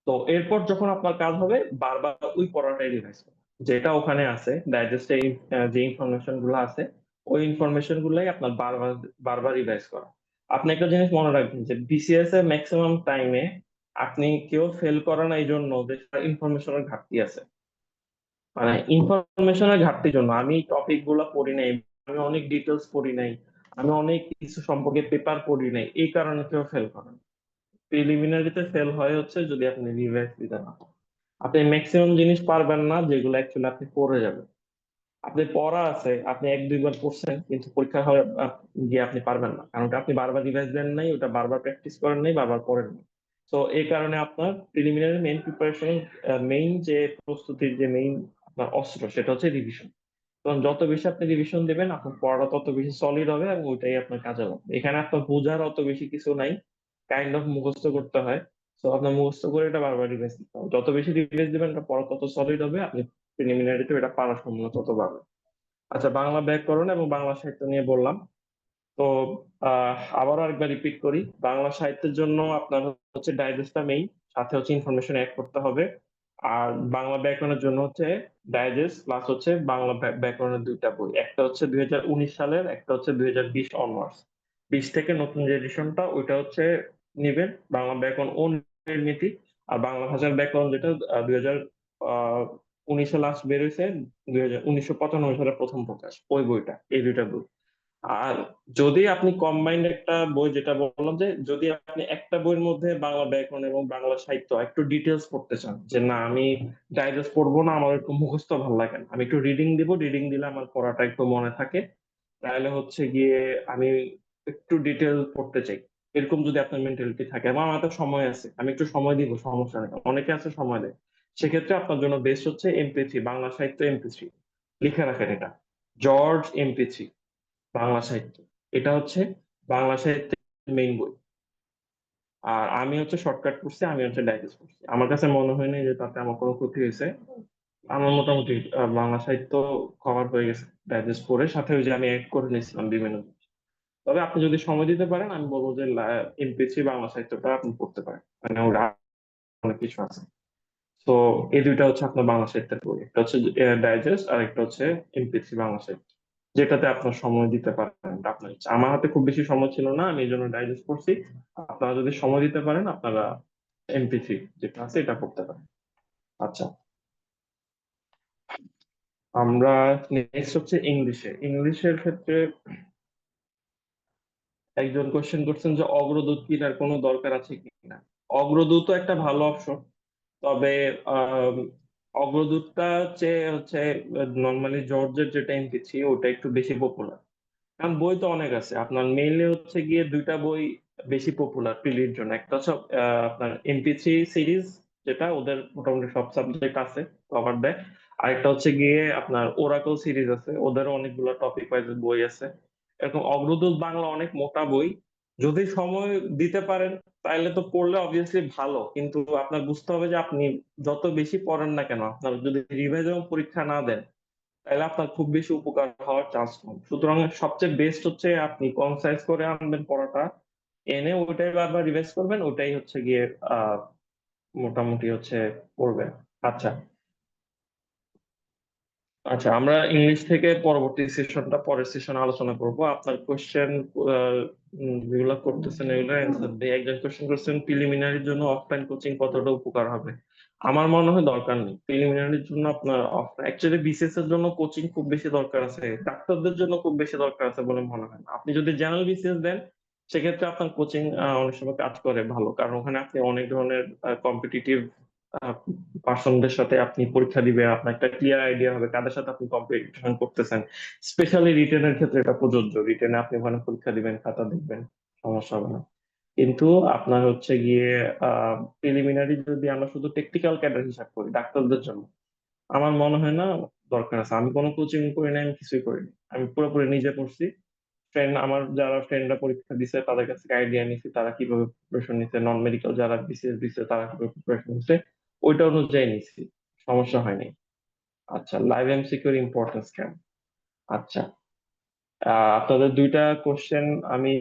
তো এরপর যখন আপনার কাজ হবে বারবার ওই পড়াটাই রিভাইজ করা, যেটা ওখানে আছে ডাইজেস্টে, যে ইনফরমেশন গুলো আছে ওই ইনফরমেশন গুলাই আপনার বারবার বারবার রিভাইজ করা। আপনি একটা জিনিস মনে রাখবেন যে বিসিএস এর ম্যাক্সিমাম টাইমে আপনি কেউ ফেল করে না এই জন্য যে ইনফরমেশনের ঘাটতি আছে। মানে ইনফরমেশনের ঘাটতির জন্য আমি টপিক গুলা পড়ি নাই, আমি অনেক ডিটেলস পড়ি নাই, আমি অনেক কিছু সম্পর্কে পেপার পড়ি নাই, এই কারণে কেউ ফেল করেন। প্রিলিমিনারিতে ফেল হয় হচ্ছে যদি আপনি রিভাইজ দিতে না পারেন। আপনি ম্যাক্সিমাম জিনিস পারবেন না যেগুলো অ্যাকচুয়ালি আপনি পড়ে যাবেন। আপনি পড়া আছে, আপনি এক দুইবার পড়ছেন, কিন্তু পরীক্ষা হলে গিয়ে আপনি পারবেন না, কারণ ওটা আপনি বারবার রিভাইজ দেন নাই, ওটা বারবার প্র্যাকটিস করেন নাই, বারবার পড়েন নাই। তো এই কারণে আপনার প্রিলিমিনারি মেইন প্রিপারেশন, মেইন যে প্রস্তুতির যে মেইন আপনার অস্ত্র সেটা হচ্ছে রিভিশন। তখন যত বেশি আপনি রিভিশন দিবেন আপনার পড়াটা তত বেশি সলিড হবে, এবং ওইটাই আপনার কাজে লাগবে। এখানে আপনার বোঝার অত বেশি কিছু নাই, কাইন্ড অফ মুখস্থ করতে হয়। তো আপনার মুখস্থ করে এটা বারবার রিভাইজ দিতে হবে, যত বেশি রিভাইজ দিবেন এটা পড়া তত সলিড হবে, আপনি প্রিলিমিনারিতে এটা পারার সম্ভাবনা তত বাড়বে। আচ্ছা, বাংলা ব্যাকরণ এবং বাংলা সাহিত্য নিয়ে বললাম। তো আবারও আরেকবার রিপিট করি, বাংলা সাহিত্যের জন্য আপনার হচ্ছে ডাইজেস্টটা মেইন, সাথে হচ্ছে ইনফরমেশন অ্যাড করতে হবে। আর বাংলা ব্যাকরণের জন্য হচ্ছে ডাইজেস্ট প্লাস হচ্ছে বাংলা ব্যাকরণের দুইটা বই, একটা হচ্ছে 2019 সালের, একটা হচ্ছে 2020 অনওয়ার্ডস। 20 থেকে নতুন যে এডিশনটা ওইটা হচ্ছে নিবেন, বাংলা ব্যাকরণ ও নীতি। আর বাংলা ভাষার ব্যাকরণ যেটা 2019-এ লাস্ট বের হয়েছে, 1995 সালে প্রথম প্রকাশ, ওই বইটা, এই দুইটা বই। আর যদি আপনি কম্বাইন্ড একটা বই, যেটা বললাম যে যদি আপনি একটা বইয়ের মধ্যে বাংলা ব্যাকরণ এবং বাংলা সাহিত্য একটু ডিটেলস পড়তে চান, যে না আমি ডাইজেস্ট পড়বো না, আমার একটু মুখস্থ ভালো লাগে না, আমি একটু রিডিং দিব, রিডিং দিলে আমার পড়াটা একটু মনে থাকে, তাহলে হচ্ছে গিয়ে আমি একটু ডিটেল পড়তে চাই, এরকম যদি আপনার মেন্টালিটি থাকে এবং আমার হাতে সময় আছে, আমি একটু সময় দিব, সমস্যা নেই, অনেকে আছে সময় দেয়, সেক্ষেত্রে আপনার জন্য বেস্ট হচ্ছে এমপি3, বাংলা সাহিত্য এমপি3। লিখে রাখেন এটা, জর্জ এমপি3, বাংলা সাহিত্য। এটা হচ্ছে বাংলা সাহিত্যের মেইন বই। আর আমি হচ্ছে শর্টকাট করছি, আমি হচ্ছে ডাইজেস্ট করছি, আমার কাছে মনে হয়নি যে তাতে আমার কোনো ক্ষতি হয়েছে। আমার মোটামুটি বাংলা সাহিত্য কভার হয়ে গেছে ডাইজেস্ট করে, সাথে ওই যে আমি অ্যাড করে নিয়েছিলাম বিভিন্ন জিনিস। তবে আপনি যদি সময় দিতে পারেন আমি বলবো যে এমপি3 বাংলা সাহিত্যটা আপনি পড়তে পারেন, মানে ওর অনেক কিছু আছে। তো এই দুইটা হচ্ছে আপনার বাংলা সাহিত্যের বই, একটা হচ্ছে ডাইজেস্ট আর একটা হচ্ছে এমপি3 বাংলা সাহিত্য, যেটাতে আপনার সময় দিতে পারেন আপনার ইচ্ছা। আমার হাতে খুব বেশি সময় ছিল না, আমি এই জন্য ডাইজেস্ট করছি। আপনারা যদি সময় দিতে পারেন আপনারা এমপি3 যেটা আছে এটা করতে পারেন। আচ্ছা, আমরা নেক্সট হচ্ছে ইংলিশে। ইংলিশের ক্ষেত্রে একজন কোশ্চেন করছেন যে অগ্রদূত কিনার কোনো দরকার আছে কিনা। অগ্রদূত একটা ভালো অপশন, তবে আম, অগ্রদূতটা চেয়ে হচ্ছে নর্মালি জর্জের যেটা এমপি3 ওটা একটু বেশি পপুলার। কারণ বই তো অনেক আছে, আপনার মেইনলি হচ্ছে গিয়ে দুইটা বই বেশি পপুলার প্রিলির জন্য, একটা হচ্ছে আপনার এমপি3 সিরিজ, যেটা ওদের মোটামুটি সব সাবজেক্ট আছে, কভার দেয়। আরেকটা হচ্ছে গিয়ে আপনার ওরাকল সিরিজ আছে, ওদেরও অনেকগুলো টপিক ওয়াইজ বই আছে। এরকম অগ্রদূত বাংলা অনেক মোটা বই, যদি সময় দিতে পারেন তাহলে তো পড়লে অবভিয়াসলি ভালো, কিন্তু আপনার বুঝতে হবে যে আপনি যত বেশি পড়েন না কেন, আপনার যদি রিভাইজ এবং পরীক্ষা না দেন, তাহলে আপনার খুব বেশি উপকার হওয়ার চান্স কম। সুতরাং সবচেয়ে বেস্ট হচ্ছে আপনি কনসাইজ করে আনবেন পড়াটা, এনে ওইটাই বারবার রিভাইজ করবেন, ওটাই হচ্ছে গিয়ে আহ মোটামুটি হচ্ছে পড়বেন। আচ্ছা। আচ্ছা, আমরা ইংলিশ থেকে পরবর্তী সেশনটা পরের সেশনে আলোচনা করব। আপনার কোশ্চেন যেগুলো করতেছেন এগুলো অ্যান্সার দিয়ে একজন কোশ্চেন করছেন প্রিলিমিনারির জন্য অফলাইন কোচিং কতটা উপকার হবে। আমার মনে হয় দরকার নেই প্রিলিমিনারির জন্য। আপনার অ্যাকচুয়ালি বিসিএস এর জন্য কোচিং খুব বেশি দরকার আছে, ডাক্তারদের জন্য খুব বেশি দরকার আছে বলে মনে হয় না। আপনি যদি জেনারেল বিসিএস দেন সেক্ষেত্রে আপনার কোচিং অনেক সময় কাজ করে ভালো, কারণ ওখানে আপনি অনেক ধরনের কম্পিটিটিভ পার্সনদের সাথে আপনি পরীক্ষা দিবেন, আপনার একটা ক্লিয়ার আইডিয়া হবে কাদের সাথে আপনি কম্পিটিশন করতেছেন। স্পেশালি রিটেনের ক্ষেত্রে এটা প্রযোজ্য, রিটেনে আপনি ওখানে পরীক্ষা দিবেন, খাতা দেখবেন, সমস্যা হবে না। কিন্তু আপনার হচ্ছে গিয়ে প্রিলিমিনারি যদি আমরা শুধু টেকনিক্যাল ক্যাডার হিসাব করি ডাক্তারদের জন্য, আমার মনে হয় না দরকার আছে। আমি কোনো কোচিং করি না, আমি কিছুই করিনি, আমি পুরোপুরি নিজে পড়ছি। আমার যারা ফ্রেন্ডরা পরীক্ষা দিছে তাদের কাছ থেকে আইডিয়া নিছি তারা কিভাবে প্রিপারেশন নিছে, নন মেডিকেল যারা বিসিএস দিছে তারা কিভাবে প্রিপারেশন নিছে, ওইটা অনুযায়ী নিছি, সমস্যা হয়নি। আচ্ছা, লাইভ এমসিকিউর ইম্পর্টেন্স কেন? আচ্ছা, আপনাদের দুইটা কোশ্চেন আমি